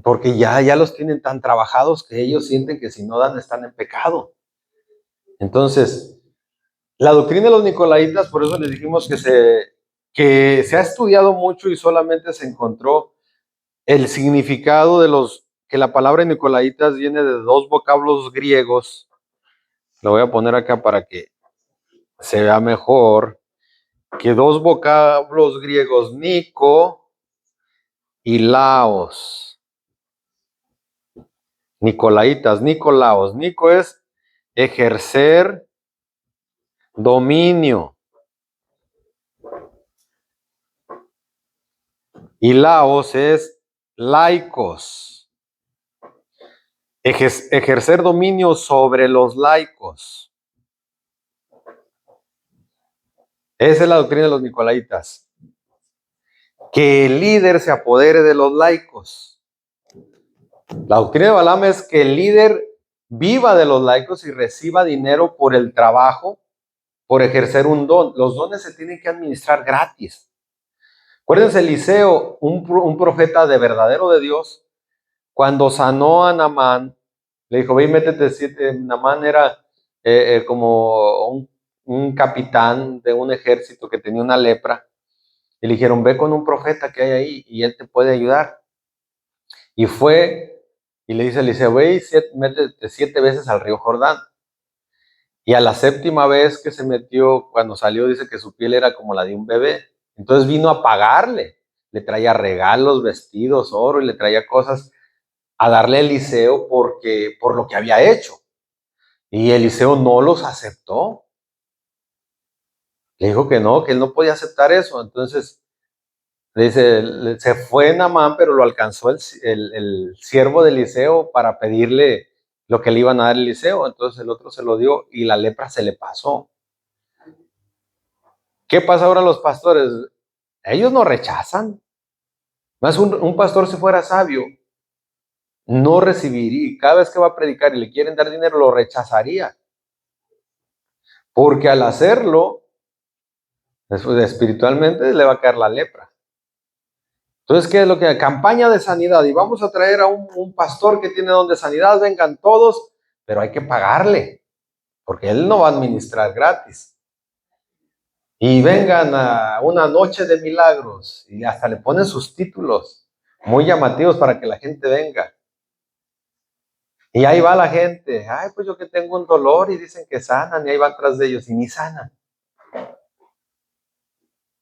Porque ya los tienen tan trabajados que ellos sienten que si no dan están en pecado. Entonces, la doctrina de los nicolaitas, por eso les dijimos que se ha estudiado mucho y solamente se encontró el significado que la palabra nicolaitas viene de dos vocablos griegos. Lo voy a poner acá para que se vea mejor, que dos vocablos griegos, Nico y Laos. Nicolaitas, Nicolaos. Nico es ejercer dominio. Y Laos es laicos. Ejercer dominio sobre los laicos. Esa es la doctrina de los nicolaitas. Que el líder se apodere de los laicos. La doctrina de Balaam es que el líder viva de los laicos y reciba dinero por el trabajo, por ejercer un don. Los dones se tienen que administrar gratis. Acuérdense, Eliseo, un profeta de verdadero de Dios, cuando sanó a Naamán, le dijo, ve y métete 7. Naamán era como un capitán de un ejército que tenía una lepra. Y le dijeron, ve con un profeta que hay ahí y él te puede ayudar. Y fue y le dice a Eliseo, ve y métete 7 veces al río Jordán. Y a la 7ª vez que se metió, cuando salió, dice que su piel era como la de un bebé. Entonces vino a pagarle. le traía regalos, vestidos, oro, y le traía cosas a darle a Eliseo por lo que había hecho. Y Eliseo no los aceptó. Le dijo que él no podía aceptar eso. Entonces, dice, se fue Naamán, pero lo alcanzó el siervo de Eliseo para pedirle lo que le iban a dar a Eliseo. Entonces el otro se lo dio y la lepra se le pasó. ¿Qué pasa ahora a los pastores? Ellos no rechazan. Más un pastor, si fuera sabio, no recibiría, cada vez que va a predicar y le quieren dar dinero, lo rechazaría. Porque al hacerlo, espiritualmente le va a caer la lepra. Entonces, ¿qué es lo que? Campaña de sanidad. Y vamos a traer a un pastor que tiene don de sanidad, vengan todos, pero hay que pagarle, porque él no va a administrar gratis. Y vengan a una noche de milagros, y hasta le ponen sus títulos muy llamativos para que la gente venga. Y ahí va la gente, ay, pues yo que tengo un dolor, y dicen que sanan, y ahí van tras de ellos, y ni sanan.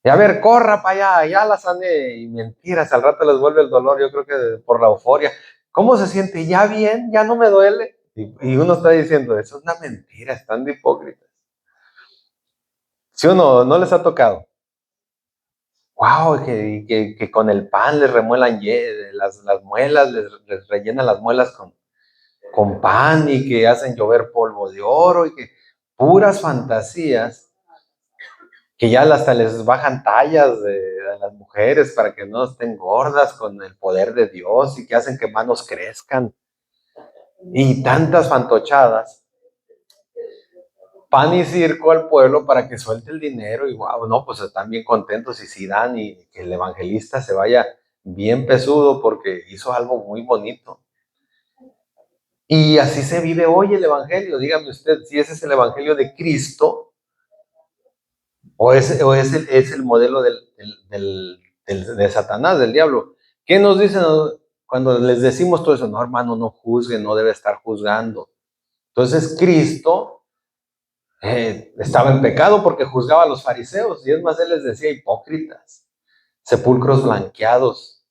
Y a ver, corra para allá, ya la sané, y mentiras, al rato les vuelve el dolor, yo creo que por la euforia. ¿Cómo se siente? Ya bien, ya no me duele. Y uno está diciendo, eso es una mentira, están de hipócritas. ¿Sí o no? ¿No les ha tocado? Wow, que con el pan les remuelan las muelas, les rellenan las muelas con pan, y que hacen llover polvo de oro, y que puras fantasías, que ya hasta les bajan tallas a las mujeres para que no estén gordas con el poder de Dios, y que hacen que manos crezcan, y tantas fantochadas. Pan y circo al pueblo para que suelte el dinero, y wow, no, pues están bien contentos, y si dan, y que el evangelista se vaya bien pesudo porque hizo algo muy bonito. Y así se vive hoy el evangelio. Dígame usted si ese es el evangelio de Cristo, o es el modelo de Satanás, del diablo. ¿Qué nos dicen cuando les decimos todo eso? No, hermano, no juzguen, no debe estar juzgando. Entonces Cristo estaba en pecado porque juzgaba a los fariseos, y es más, él les decía: hipócritas, sepulcros blanqueados,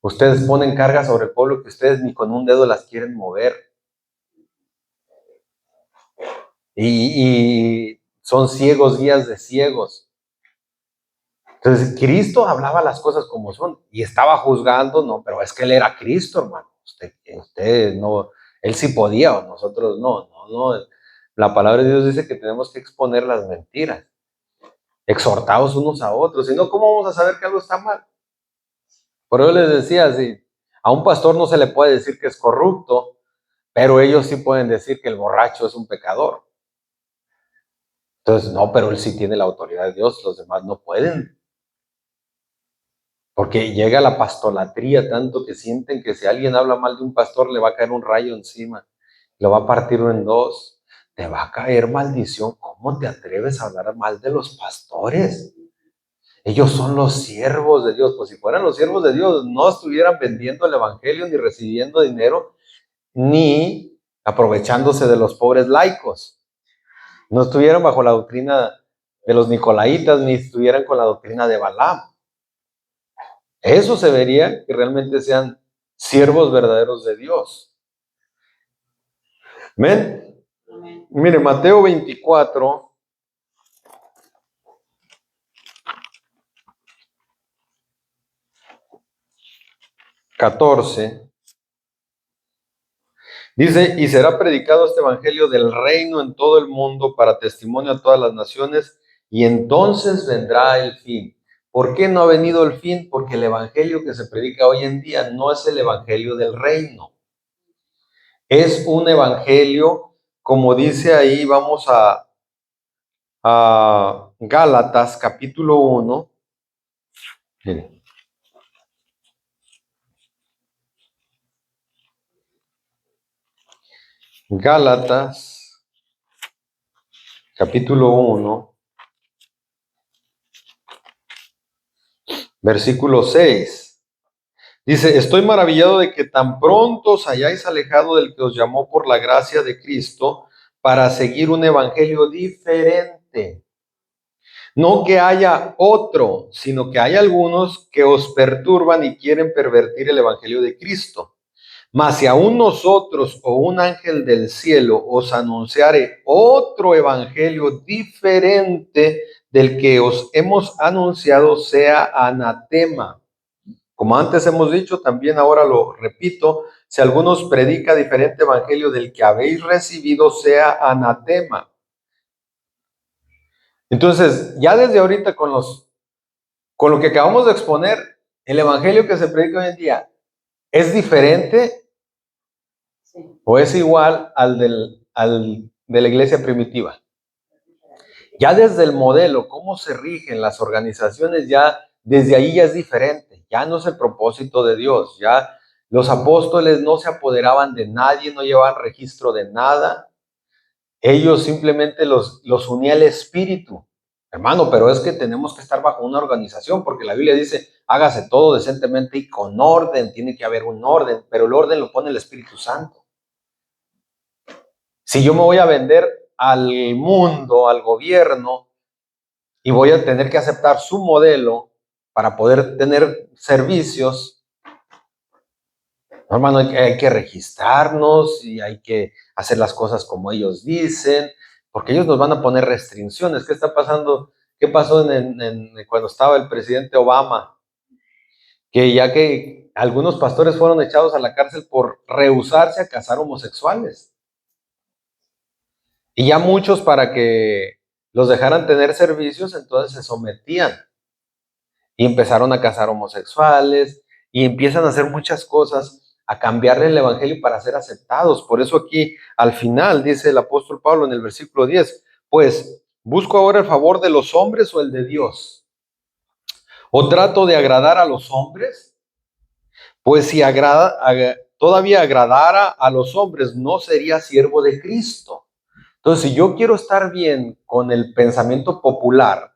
ustedes ponen cargas sobre el pueblo que ustedes ni con un dedo las quieren mover, y son ciegos guías de ciegos. Entonces Cristo hablaba las cosas como son y estaba juzgando, no, pero es que él era Cristo, hermano. Usted no, él sí podía, nosotros no. La palabra de Dios dice que tenemos que exponer las mentiras, exhortados unos a otros, si no, ¿cómo vamos a saber que algo está mal? Por eso les decía, si a un pastor no se le puede decir que es corrupto, pero ellos sí pueden decir que el borracho es un pecador. Entonces, no, pero él sí tiene la autoridad de Dios, los demás no pueden. Porque llega la pastolatría tanto que sienten que si alguien habla mal de un pastor le va a caer un rayo encima, lo va a partir en dos, te va a caer maldición. ¿Cómo te atreves a hablar mal de los pastores? Ellos son los siervos de Dios. Pues si fueran los siervos de Dios, no estuvieran vendiendo el evangelio, ni recibiendo dinero, ni aprovechándose de los pobres laicos. No estuvieran bajo la doctrina de los nicolaitas, ni estuvieran con la doctrina de Balaam. Eso se vería que realmente sean siervos verdaderos de Dios. ¿Ven? Mire, Mateo 24, (14) dice: y será predicado este evangelio del reino en todo el mundo para testimonio a todas las naciones, y entonces vendrá el fin. ¿Por qué no ha venido el fin? Porque el evangelio que se predica hoy en día no es el evangelio del reino. Es un evangelio, como dice ahí, vamos a Gálatas capítulo 1. Miren. Gálatas capítulo 1, versículo 6. Dice: estoy maravillado de que tan pronto os hayáis alejado del que os llamó por la gracia de Cristo para seguir un evangelio diferente, No que haya otro, sino que hay algunos que os perturban y quieren pervertir el evangelio de Cristo. Mas si aún nosotros o un ángel del cielo os anunciare otro evangelio diferente del que os hemos anunciado, sea anatema. Como antes hemos dicho, también ahora lo repito, si alguno os predica diferente evangelio del que habéis recibido, sea anatema. Entonces, ya desde ahorita con lo que acabamos de exponer, el evangelio que se predica hoy en día, ¿es diferente o es igual al de la iglesia primitiva? Ya desde el modelo, cómo se rigen las organizaciones, ya desde ahí ya es diferente. Ya no es el propósito de Dios. Ya los apóstoles no se apoderaban de nadie, no llevaban registro de nada. Ellos simplemente los unía el espíritu. Hermano, pero es que tenemos que estar bajo una organización, porque la Biblia dice, hágase todo decentemente y con orden, tiene que haber un orden, pero el orden lo pone el Espíritu Santo. Si yo me voy a vender al mundo, al gobierno, y voy a tener que aceptar su modelo para poder tener servicios, hermano, hay que registrarnos y hay que hacer las cosas como ellos dicen, porque ellos nos van a poner restricciones. ¿Qué está pasando? ¿Qué pasó cuando estaba el presidente Obama? Que ya que algunos pastores fueron echados a la cárcel por rehusarse a casar homosexuales. Y ya muchos, para que los dejaran tener servicios, entonces se sometían y empezaron a casar homosexuales y empiezan a hacer muchas cosas, a cambiarle el evangelio para ser aceptados. Por eso aquí al final dice el apóstol Pablo en el versículo 10, pues, ¿busco ahora el favor de los hombres o el de Dios? ¿O trato de agradar a los hombres? Pues si todavía agradara a los hombres, no sería siervo de Cristo. Entonces, si yo quiero estar bien con el pensamiento popular,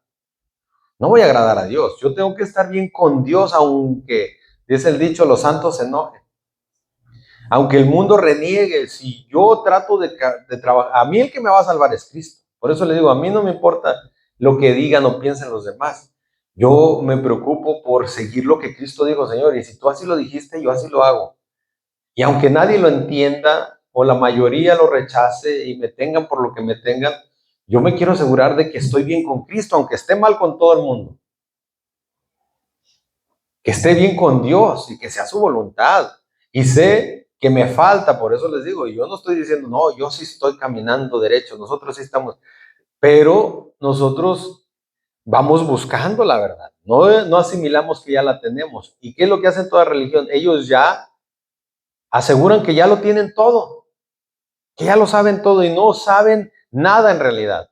no voy a agradar a Dios. Yo tengo que estar bien con Dios, aunque, dice el dicho, los santos se enojen. Aunque el mundo reniegue, si yo trato de trabajar, a mí el que me va a salvar es Cristo. Por eso le digo, a mí no me importa lo que digan o piensen los demás. Yo me preocupo por seguir lo que Cristo dijo, Señor, y si tú así lo dijiste, yo así lo hago. Y aunque nadie lo entienda o la mayoría lo rechace y me tengan por lo que me tengan, yo me quiero asegurar de que estoy bien con Cristo, aunque esté mal con todo el mundo. Que esté bien con Dios y que sea su voluntad. Y sé que me falta, por eso les digo, yo no estoy diciendo, no, yo sí estoy caminando derecho, nosotros sí estamos, pero nosotros vamos buscando la verdad, no asimilamos que ya la tenemos. ¿Y qué es lo que hacen toda religión? Ellos ya aseguran que ya lo tienen todo, que ya lo saben todo y no saben nada en realidad.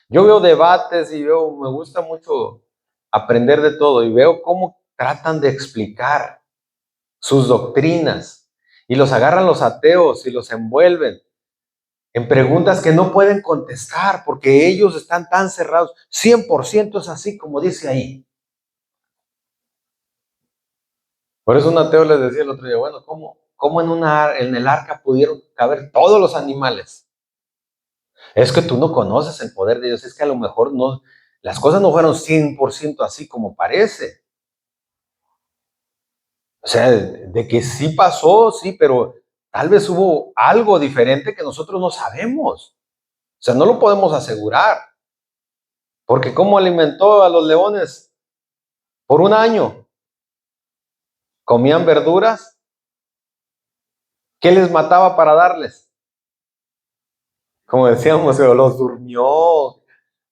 Yo veo debates y me gusta mucho aprender de todo y veo cómo tratan de explicar sus doctrinas y los agarran los ateos y los envuelven en preguntas que no pueden contestar porque ellos están tan cerrados. 100% es así como dice ahí. Por eso un ateo les decía el otro día, bueno, ¿cómo en el arca pudieron caber todos los animales? Es que tú no conoces el poder de Dios, es que a lo mejor no, las cosas no fueron 100% así como parece. O sea, de que sí pasó, sí, pero tal vez hubo algo diferente que nosotros no sabemos. O sea, no lo podemos asegurar. Porque ¿cómo alimentó a los leones? Por un año. ¿Comían verduras? ¿Qué les mataba para darles? Como decíamos, los durmió.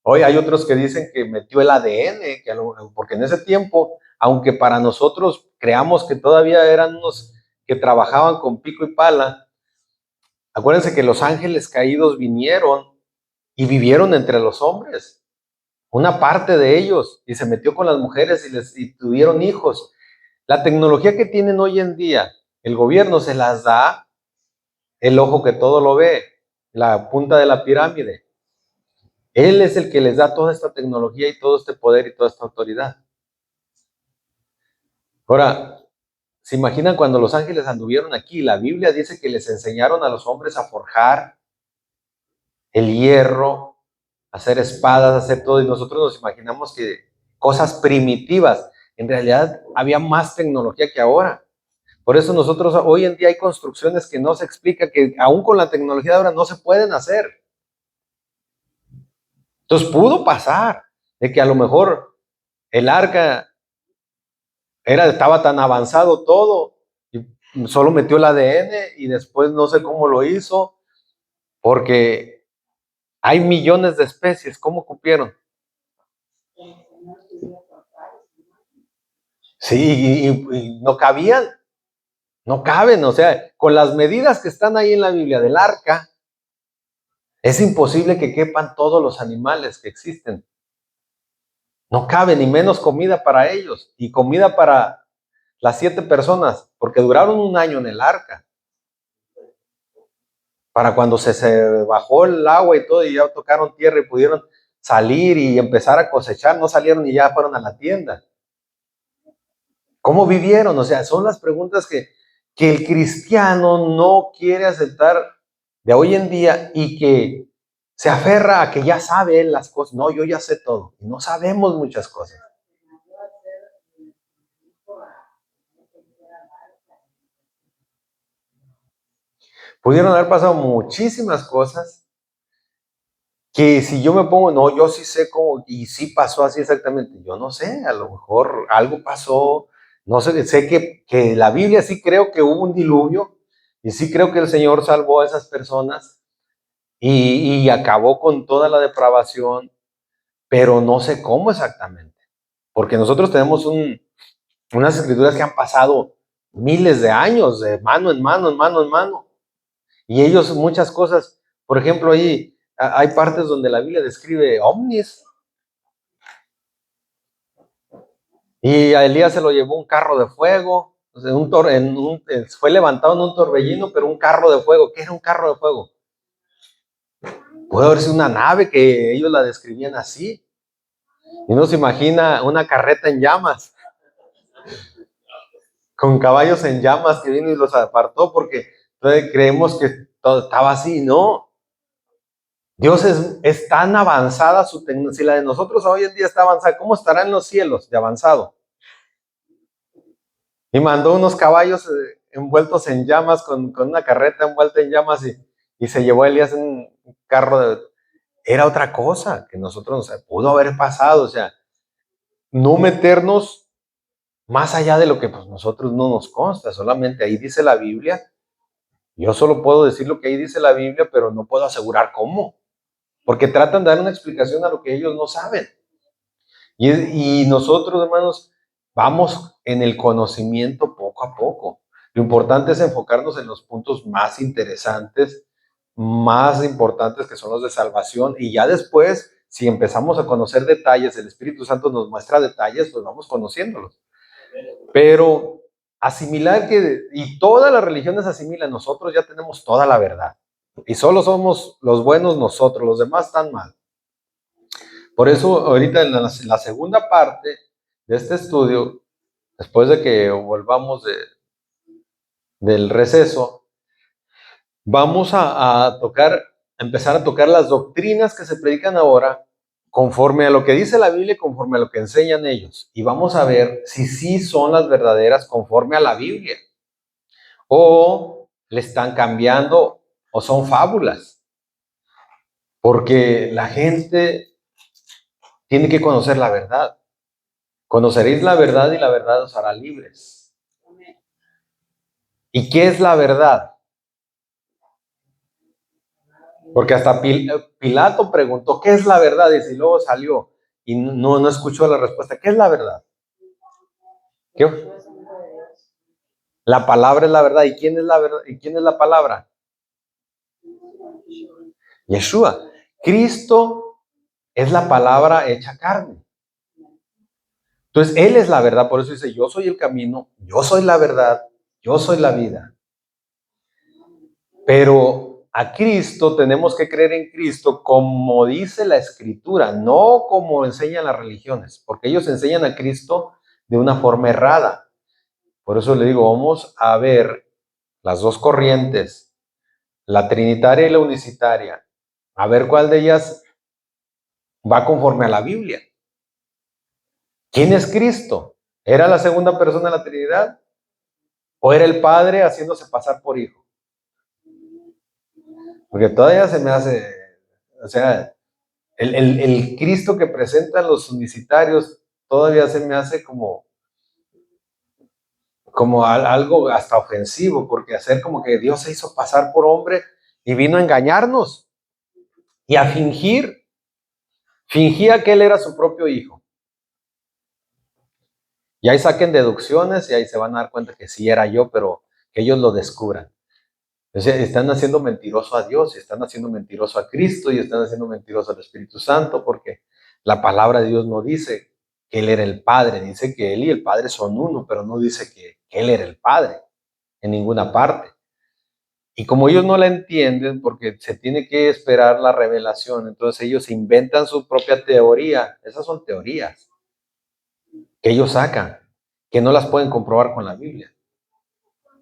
Hoy hay otros que dicen que metió el ADN, porque en ese tiempo, aunque para nosotros creamos que todavía eran unos que trabajaban con pico y pala, acuérdense que los ángeles caídos vinieron y vivieron entre los hombres, una parte de ellos, y se metió con las mujeres y tuvieron hijos. La tecnología que tienen hoy en día, el gobierno se las da el ojo que todo lo ve, la punta de la pirámide. Él es el que les da toda esta tecnología y todo este poder y toda esta autoridad. Ahora, ¿se imaginan cuando los ángeles anduvieron aquí? La Biblia dice que les enseñaron a los hombres a forjar el hierro, hacer espadas, hacer todo, y nosotros nos imaginamos que cosas primitivas. En realidad había más tecnología que ahora. Por eso nosotros hoy en día hay construcciones que no se explica, que aún con la tecnología de ahora no se pueden hacer. Entonces pudo pasar de que a lo mejor el arca estaba tan avanzado todo, y solo metió el ADN y después no sé cómo lo hizo, porque hay millones de especies, ¿cómo cupieron? Sí, y no cabían, no caben, o sea, con las medidas que están ahí en la Biblia del arca, es imposible que quepan todos los animales que existen. No cabe ni menos comida para ellos y comida para las 7 personas, porque duraron un año en el arca. Para cuando se bajó el agua y todo y ya tocaron tierra y pudieron salir y empezar a cosechar, no salieron y ya fueron a la tienda. ¿Cómo vivieron? O sea, son las preguntas que el cristiano no quiere aceptar de hoy en día y que se aferra a que ya sabe él las cosas. No, yo ya sé todo. Y no sabemos muchas cosas. Pudieron haber pasado muchísimas cosas que si yo me pongo, no, yo sí sé cómo, y sí pasó así exactamente. Yo no sé, a lo mejor algo pasó. No sé, sé que la Biblia sí creo que hubo un diluvio y sí creo que el Señor salvó a esas personas y acabó con toda la depravación, pero no sé cómo exactamente, porque nosotros tenemos unas escrituras que han pasado miles de años, de mano en mano, en mano en mano, y ellos muchas cosas, por ejemplo, ahí hay partes donde la Biblia describe ovnis, y a Elías se lo llevó un carro de fuego, o sea, fue levantado en un torbellino, pero un carro de fuego. ¿Qué era un carro de fuego? Puede haber sido una nave que ellos la describían así. Y uno se imagina una carreta en llamas, con caballos en llamas que vino y los apartó porque creemos que todo estaba así. No, Dios es tan avanzada su tecnología. Si la de nosotros hoy en día está avanzada, ¿cómo estará en los cielos de avanzado? Y mandó unos caballos envueltos en llamas con una carreta envuelta en llamas y se llevó a Elías en un carro Era otra cosa que nosotros nos pudo haber pasado, o sea, no meternos más allá de lo que pues, nosotros no nos consta, solamente ahí dice la Biblia. Yo solo puedo decir lo que ahí dice la Biblia, pero no puedo asegurar cómo, porque tratan de dar una explicación a lo que ellos no saben. Y nosotros, hermanos, vamos en el conocimiento poco a poco. Lo importante es enfocarnos en los puntos más interesantes, más importantes que son los de salvación, y ya después, si empezamos a conocer detalles, el Espíritu Santo nos muestra detalles, pues vamos conociéndolos. Pero asimilar y todas las religiones asimilan, nosotros ya tenemos toda la verdad. Y solo somos los buenos nosotros, los demás están mal. Por eso ahorita en la segunda parte de este estudio, después de que volvamos del receso, vamos a empezar a tocar las doctrinas que se predican ahora conforme a lo que dice la Biblia y conforme a lo que enseñan ellos. Y vamos a ver si sí son las verdaderas conforme a la Biblia o le están cambiando o son fábulas. Porque la gente tiene que conocer la verdad. Conoceréis la verdad y la verdad os hará libres. ¿Y qué es la verdad? Porque hasta Pilato preguntó, ¿qué es la verdad? Y luego salió y no escuchó la respuesta. ¿Qué es la verdad? ¿Qué? La palabra es la verdad. ¿Y quién es la verdad? ¿Y quién es la palabra? Yeshua. Cristo es la palabra hecha carne. Entonces, Él es la verdad. Por eso dice, yo soy el camino, yo soy la verdad, yo soy la vida. Pero a Cristo tenemos que creer en Cristo como dice la Escritura, no como enseñan las religiones, porque ellos enseñan a Cristo de una forma errada. Por eso le digo, vamos a ver las dos corrientes, la trinitaria y la unicitaria, a ver cuál de ellas va conforme a la Biblia. ¿Quién es Cristo? ¿Era la segunda persona de la Trinidad? ¿O era el Padre haciéndose pasar por hijo? Porque todavía se me hace, o sea, el Cristo que presentan los unicitarios todavía se me hace como algo hasta ofensivo, porque hacer como que Dios se hizo pasar por hombre y vino a engañarnos y a fingía que él era su propio hijo. Y ahí saquen deducciones y ahí se van a dar cuenta que sí era yo, pero que ellos lo descubran. O sea, están haciendo mentiroso a Dios, y están haciendo mentiroso a Cristo, y están haciendo mentiroso al Espíritu Santo, porque la palabra de Dios no dice que Él era el Padre, dice que Él y el Padre son uno, pero no dice que Él era el Padre en ninguna parte. Y como ellos no la entienden, porque se tiene que esperar la revelación, entonces ellos inventan su propia teoría. Esas son teorías que ellos sacan, que no las pueden comprobar con la Biblia.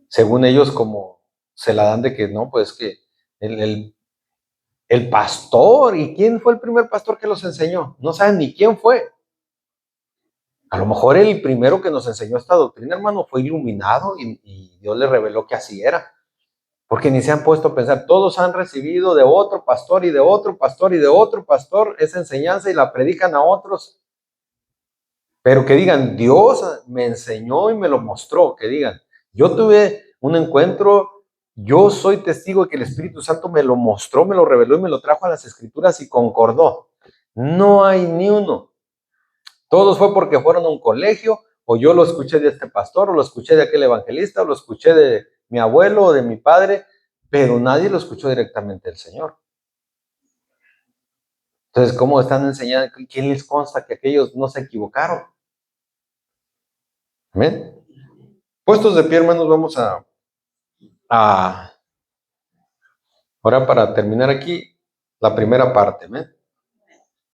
Según ellos, como se la dan de que no, pues que el pastor, ¿y quién fue el primer pastor que los enseñó? No saben ni quién fue. A lo mejor el primero que nos enseñó esta doctrina, hermano, fue iluminado y Dios le reveló que así era. Porque ni se han puesto a pensar, todos han recibido de otro pastor y de otro pastor y de otro pastor esa enseñanza y la predican a otros. Pero que digan, Dios me enseñó y me lo mostró. Que digan, yo tuve un encuentro, yo soy testigo de que el Espíritu Santo me lo mostró, me lo reveló y me lo trajo a las Escrituras y concordó. No hay ni uno. Todos fue porque fueron a un colegio, o yo lo escuché de este pastor, o lo escuché de aquel evangelista, o lo escuché de mi abuelo o de mi padre, pero nadie lo escuchó directamente del Señor. Entonces, ¿cómo están enseñando? ¿Quién les consta que aquellos no se equivocaron? ¿Amén? Puestos de pie, hermanos, vamos a ahora para terminar aquí la primera parte. ¿Amén?